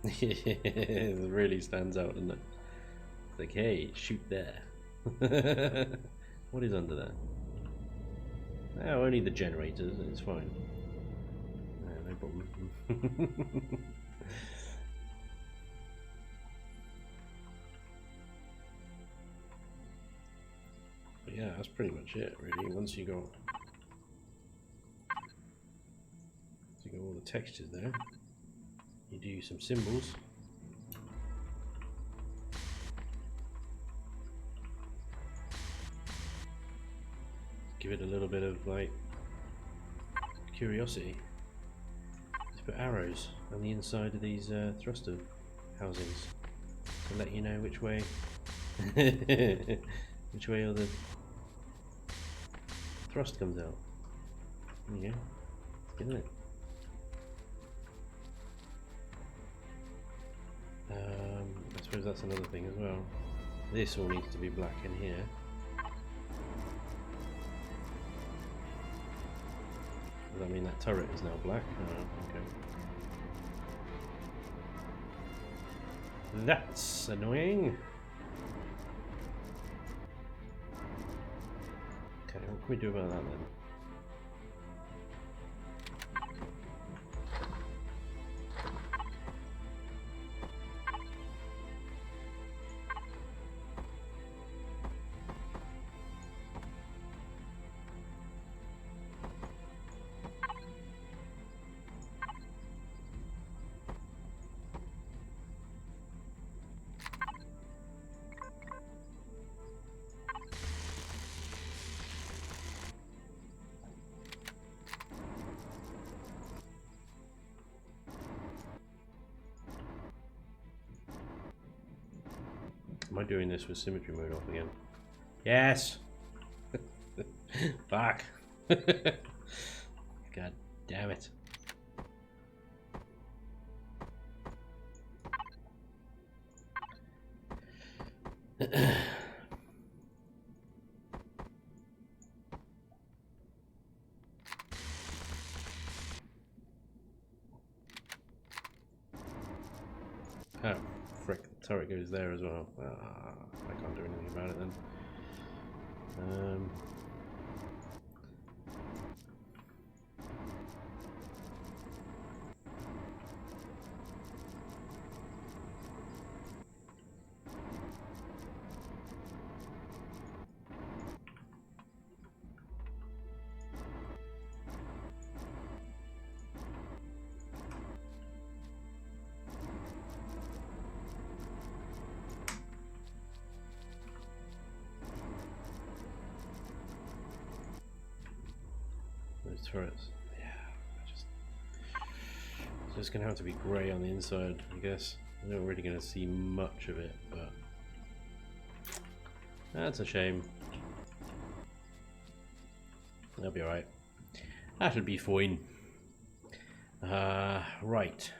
It really stands out, doesn't it? It's like, hey, shoot there. What is under there? Oh, only the generators, it's fine. No problem. But yeah, that's pretty much it, really. Once you got all the textures there, you do some symbols. Give it a little bit of like curiosity. Let's put arrows on the inside of these thruster housings to let you know which way which way all the thrust comes out. There you go. Let's get it. I suppose that's another thing as well. This all needs to be black in here. Does that mean that turret is now black? Oh, okay. That's annoying. Okay, what can we do about that then? Am I doing this with symmetry mode off again? Yes! Fuck! God damn it. Oh, frick, the turret goes there as well. I can't do anything about it then. Turrets. Yeah, it's just gonna have to be grey on the inside, I guess. I'm not really gonna see much of it, but that's a shame. That'll be alright. That'll be fine. Right.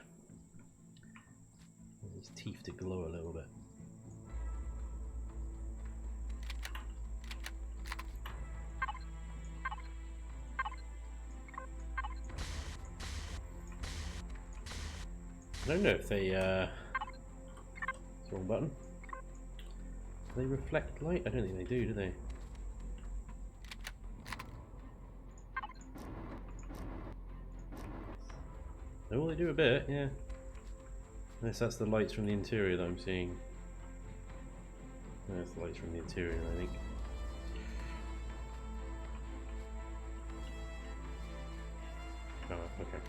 His teeth to glow a little bit. I don't know if they, it's the wrong button. Do they reflect light? I don't think they do they? Oh, well, they do a bit, yeah. Unless that's the lights from the interior that I'm seeing. That's the lights from the interior, I think. Oh, okay.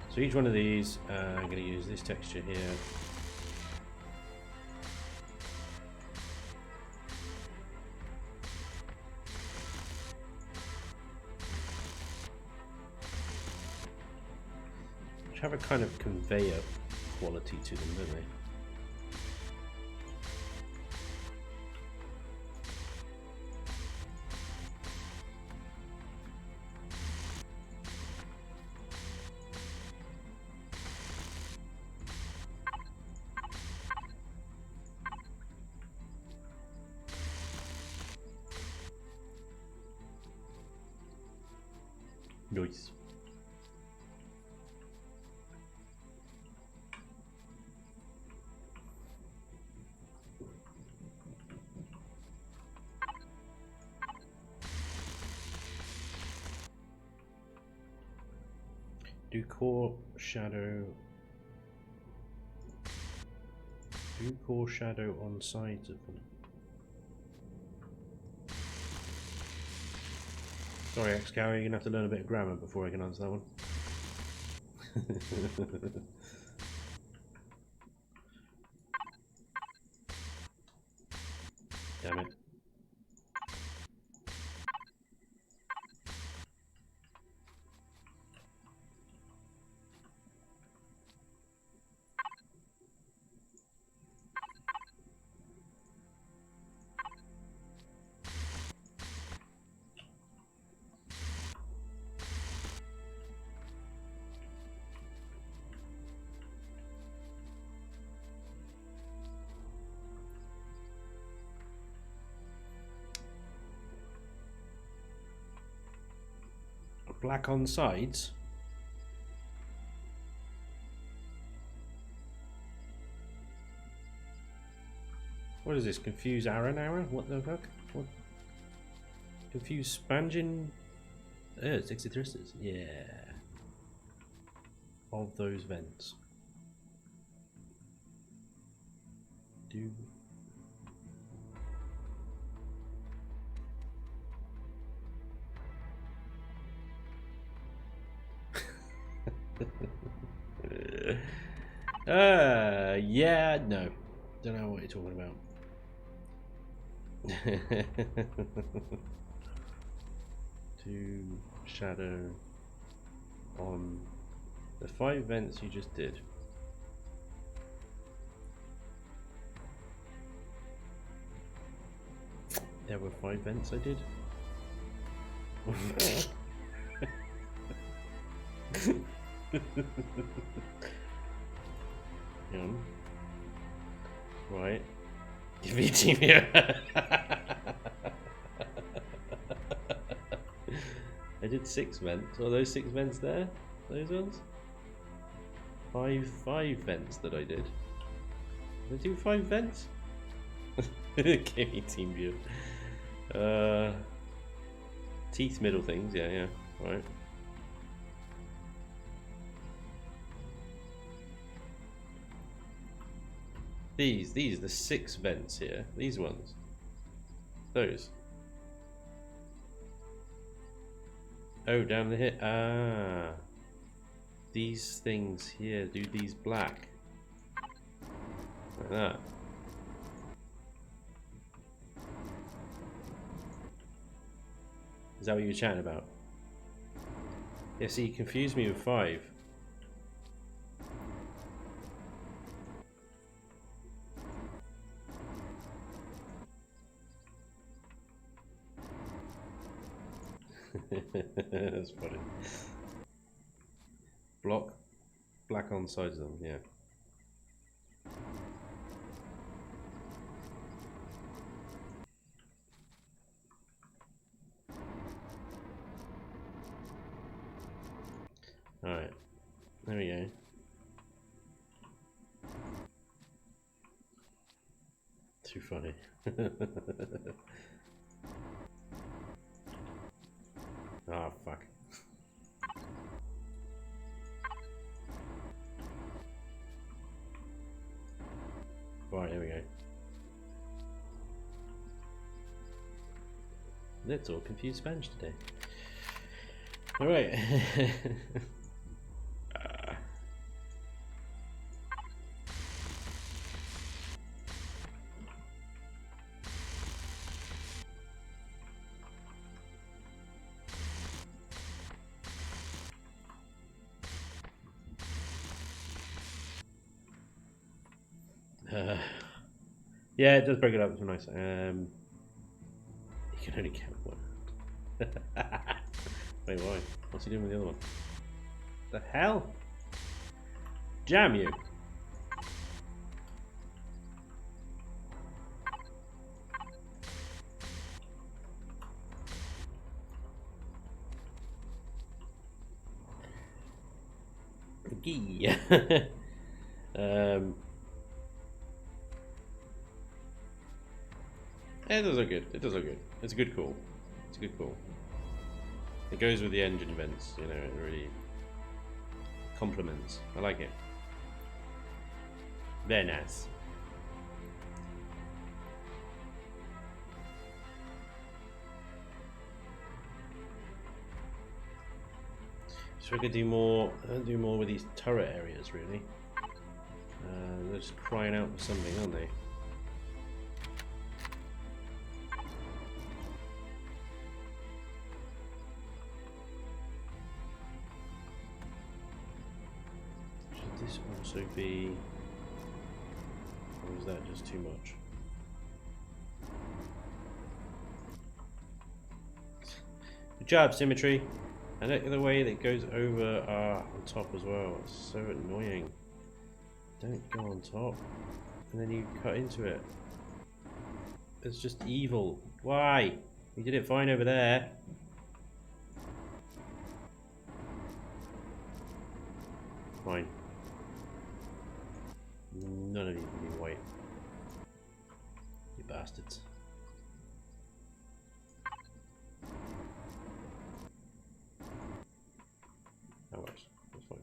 So each one of these, I'm going to use this texture here. Which have a kind of conveyor quality to them, don't they? Nice. Do core shadow. Do core shadow on sides of them. Sorry, X-Cow, you're gonna have to learn a bit of grammar before I can answer that one. Damn it. Black on sides. What is this? Confuse Aaron? What the fuck? What? Confuse Spanj in... Oh, it's exitristas. Yeah. Of those vents. Do... yeah, no. Don't know what you're talking about. To shadow on the 5 vents you just did. There were 5 vents I did. Right. Give me team here. I did 6 vents. Are those 6 vents there? Those ones? 5 vents that I did. Did I do 5 vents? Give me team view. Teeth middle things, yeah, right. These are the 6 vents here. These ones. Those. Oh, down the hit. Ah. These things here. Do these black. Like that. Is that what you were chatting about? Yeah, see, you confused me with 5. That's funny. Block, black on sides of them, yeah. Alright, there we go. Too funny. Oh, fuck. Right, there we go. Let's all confuse Spanj today. Alright. Yeah, it does break it up. It's nice. You can only count one. Wait, why? What's he doing with the other one? The hell? Jam you! Gee. It does look good. It does look good. It's a good call. It's a good call. It goes with the engine vents, you know, it really complements. I like it. Very nice. So we could do more with these turret areas, really. They're just crying out for something, aren't they? Should this also be... or is that just too much? Good job, symmetry. And look at the way that it goes over on top as well. It's so annoying. Don't go on top. And then you cut into it. It's just evil. Why? You did it fine over there. Fine. None of you can be white. You bastards. That works. That's fine.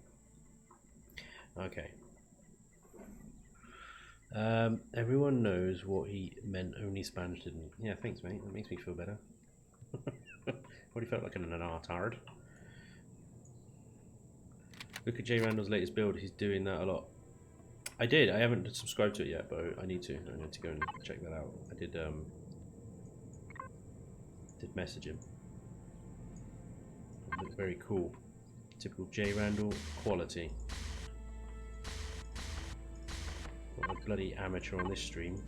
Okay. Everyone knows what he meant, only Spanj didn't. Yeah, thanks, mate. That makes me feel better. Already felt like an artard. Look at Jay Randall's latest build. He's doing that a lot. I did. I haven't subscribed to it yet, but I need to. I need to go and check that out. I did message him. It looked very cool. Typical Jay Randall quality. What a bloody amateur on this stream.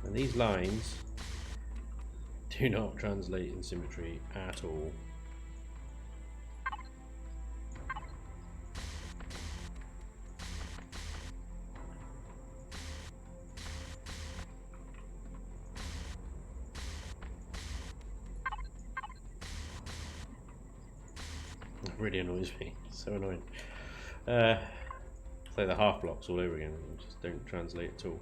And these lines do not translate in symmetry at all. It really annoys me. It's so annoying. It's like the half blocks all over again and just don't translate at all.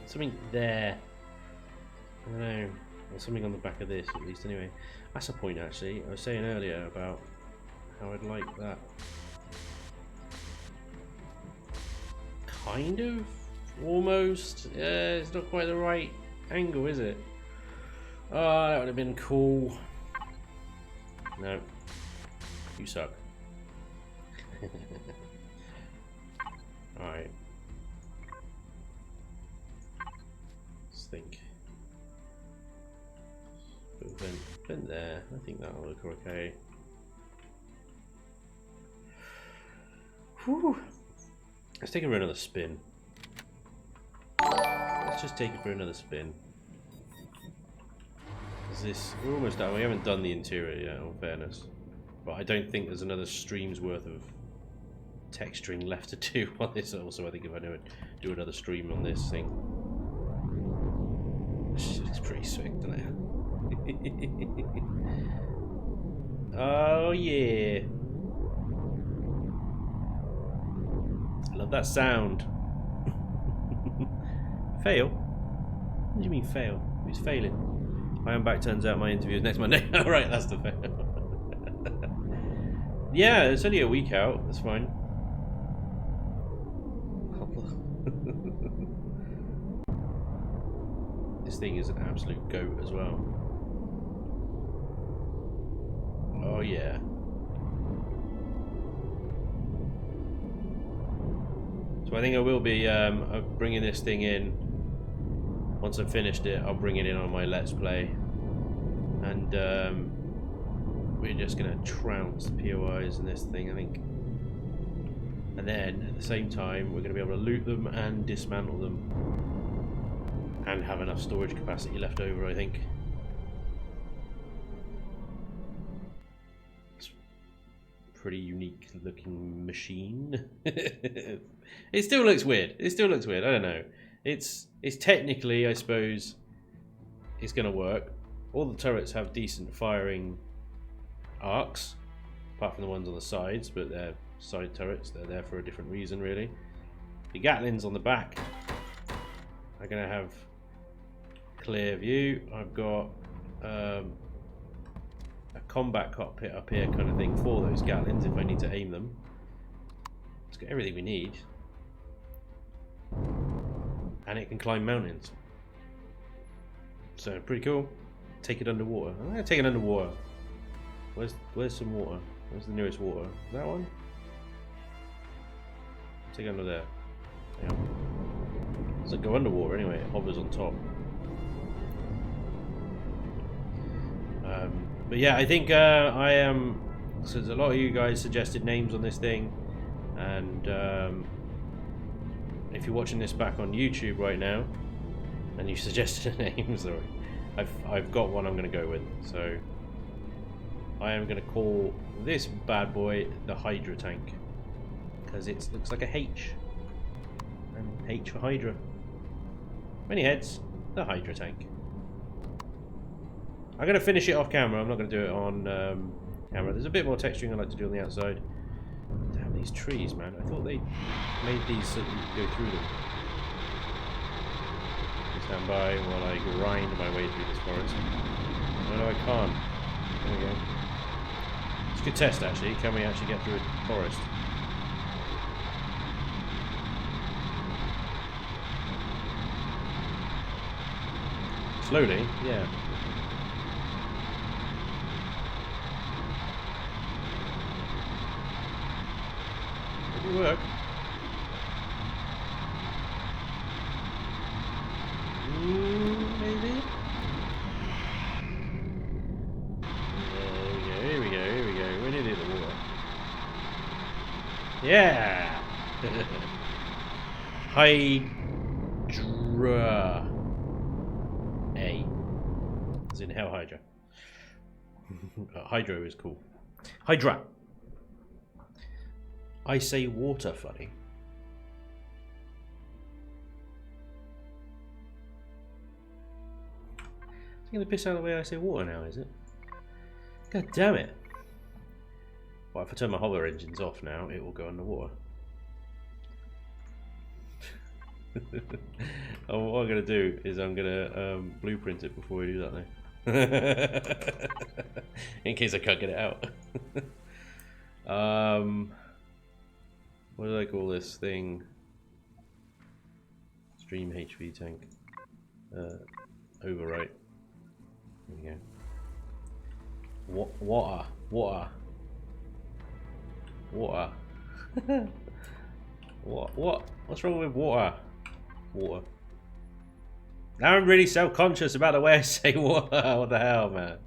Something there. I don't know. Or something on the back of this, at least. Anyway, that's a point. Actually, I was saying earlier about how I'd like that. Kind of, almost. Yeah, it's not quite the right angle, is it? Oh, that would have been cool. No, you suck. All right. Think. Vent there. I think that'll look okay. Whew. Let's take it for another spin. Let's just take it for another spin. Is this? We're almost done. We haven't done the interior yet, in all fairness. But I don't think there's another stream's worth of texturing left to do on this. Also, I think if I do another stream on this thing. It's pretty sick, doesn't it? Oh yeah. Love that sound. Fail? What do you mean fail? Who's failing? I am back. Turns out my interview is next Monday. Alright, that's the fail. Yeah, it's only a week out. That's fine. This thing is an absolute goat as well. Oh yeah. So I think I will be bringing this thing in. Once I've finished it, I'll bring it in on my Let's Play. And we're just going to trounce the POIs in this thing, I think. And then, at the same time, we're going to be able to loot them and dismantle them. And have enough storage capacity left over, I think. It's a pretty unique looking machine. It still looks weird. It still looks weird, I don't know. It's technically, I suppose, it's going to work. All the turrets have decent firing arcs, apart from the ones on the sides, but they're side turrets. They're there for a different reason, really. The Gatlings on the back are going to have clear view. I've got a combat cockpit up here kind of thing for those Gatlings if I need to aim them. It's got everything we need. And it can climb mountains. So pretty cool. Take it underwater. I'm gonna take it underwater. Where's some water? Where's the nearest water? That one? Take it under there. Yeah. Does it go underwater anyway? It hovers on top. But yeah, I think I am. So there's a lot of you guys suggested names on this thing, and if you're watching this back on YouTube right now, and you suggested a name, sorry, I've got one I'm going to go with. So I am going to call this bad boy the Hydra tank, because it looks like a H, and H for Hydra. Many heads, the Hydra tank. I'm going to finish it off camera. I'm not going to do it on camera. There's a bit more texturing I'd like to do on the outside. Damn, these trees, man. I thought they made these so that you could go through them. Stand by while I grind my way through this forest. No, I can't. There we go. It's a good test, actually. Can we actually get through a forest? Slowly, yeah. It'll work. Maybe? Here we go. We're nearly at the water. Yeah! Hydra. A. As in Hell Hydra. Hydro is cool. Hydra. I say water funny. It's going to piss out the way I say water now, is it? God damn it. Well, if I turn my hover engines off now, it will go underwater. Oh, what I'm going to do is I'm going to blueprint it before we do that now. In case I can't get it out. What do I call this thing? Stream HV tank. Overwrite. There we go. Water. What's wrong with water? Water. Now I'm really self-conscious about the way I say water. What the hell, man?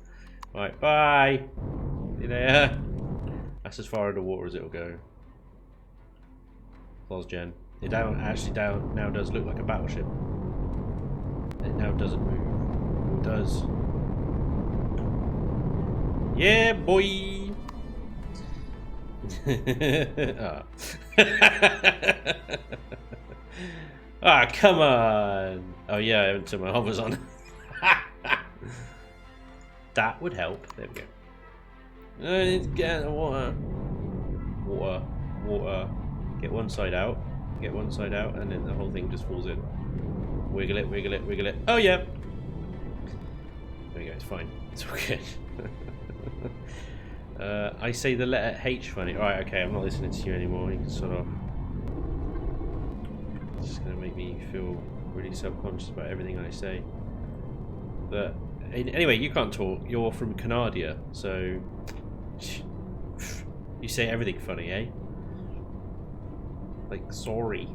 Right, bye. See you there. That's as far underwater as it'll go. Gen. It now does look like a battleship. It now doesn't move. It does. Yeah, boy. Ah, come on. Oh yeah, I haven't turned my hovers on. That would help. There we go. I need to get in the water. Water. get one side out, and then the whole thing just falls in. Wiggle it, wiggle it, wiggle it. Oh yeah! There we go, it's fine. It's okay. I say the letter H funny. Right, okay, I'm not listening to you anymore. You can sort of... It's just going to make me feel really self-conscious about everything I say. But anyway, you can't talk. You're from Canada, so... You say everything funny, eh? Like, sorry.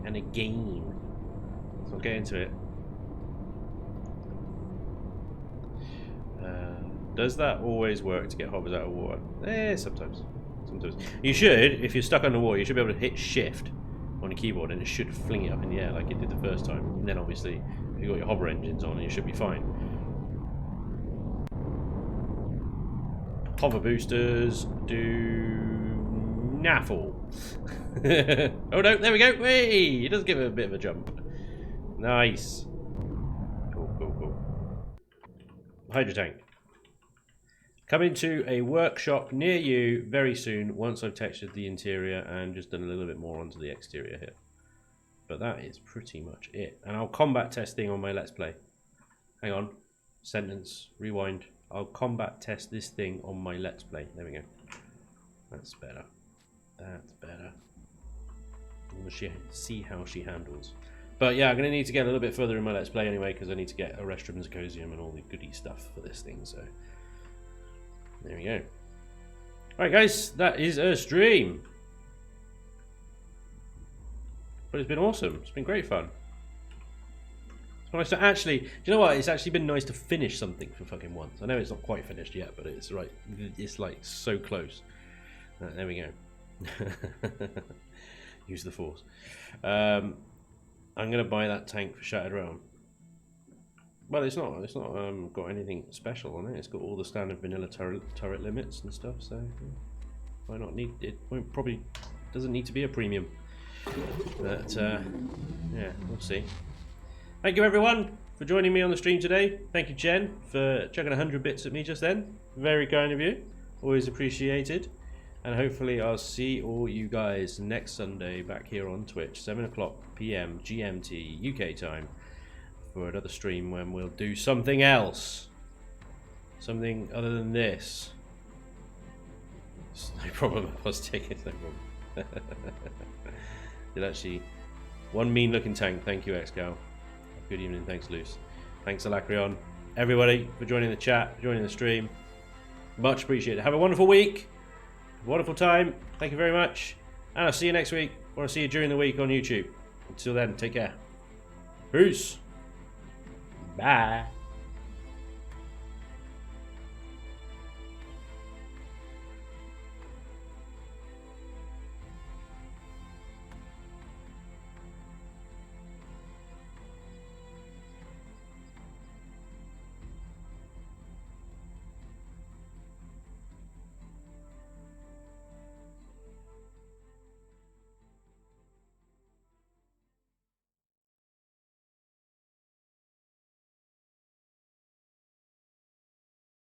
And again. So I'll get into it. Does that always work to get hoppers out of water? Sometimes. Sometimes. You should, if you're stuck underwater, you should be able to hit shift on your keyboard and it should fling it up in the air like it did the first time. And then obviously, if you've got your hover engines on, you should be fine. Hover boosters do naffle. Oh no, there we go. Hey, it does give it a bit of a jump. Nice. Cool, cool, cool. Hydro tank. Coming to a workshop near you very soon once I've textured the interior and just done a little bit more onto the exterior here. But that is pretty much it. And I'll combat testing on my Let's Play. Hang on. Sentence. Rewind. I'll combat test this thing on my Let's Play. There we go. That's better. That's better. We'll see how she handles. But yeah, I'm going to need to get a little bit further in my Let's Play anyway, because I need to get a restroom and Zacosium and all the goody stuff for this thing, so... There we go. Alright guys, that is a stream. But it's been awesome. It's been great fun. It's nice to actually... Do you know what? It's actually been nice to finish something for fucking once. I know it's not quite finished yet, but it's right. It's like so close. There we go. Use the force. I'm going to buy that tank for Shattered Realm. Well, it's not got anything special on it. It's got all the standard vanilla turret limits and stuff. So why not need it? Probably doesn't need to be a premium. But yeah, we'll see. Thank you everyone for joining me on the stream today. Thank you Jen for chucking 100 bits at me just then. Very kind of you. Always appreciated. And hopefully I'll see all you guys next Sunday back here on Twitch, 7 o'clock PM GMT UK time. For another stream when we'll do something else. Something other than this. It's no problem. I was taking it, no problem. Did actually. One mean looking tank. Thank you, Xcal. Good evening. Thanks, Luce. Thanks, Alacrion. Everybody for joining the chat, joining the stream. Much appreciated. Have a wonderful week. Wonderful time. Thank you very much. And I'll see you next week. Or I'll see you during the week on YouTube. Until then, take care. Peace. Bye.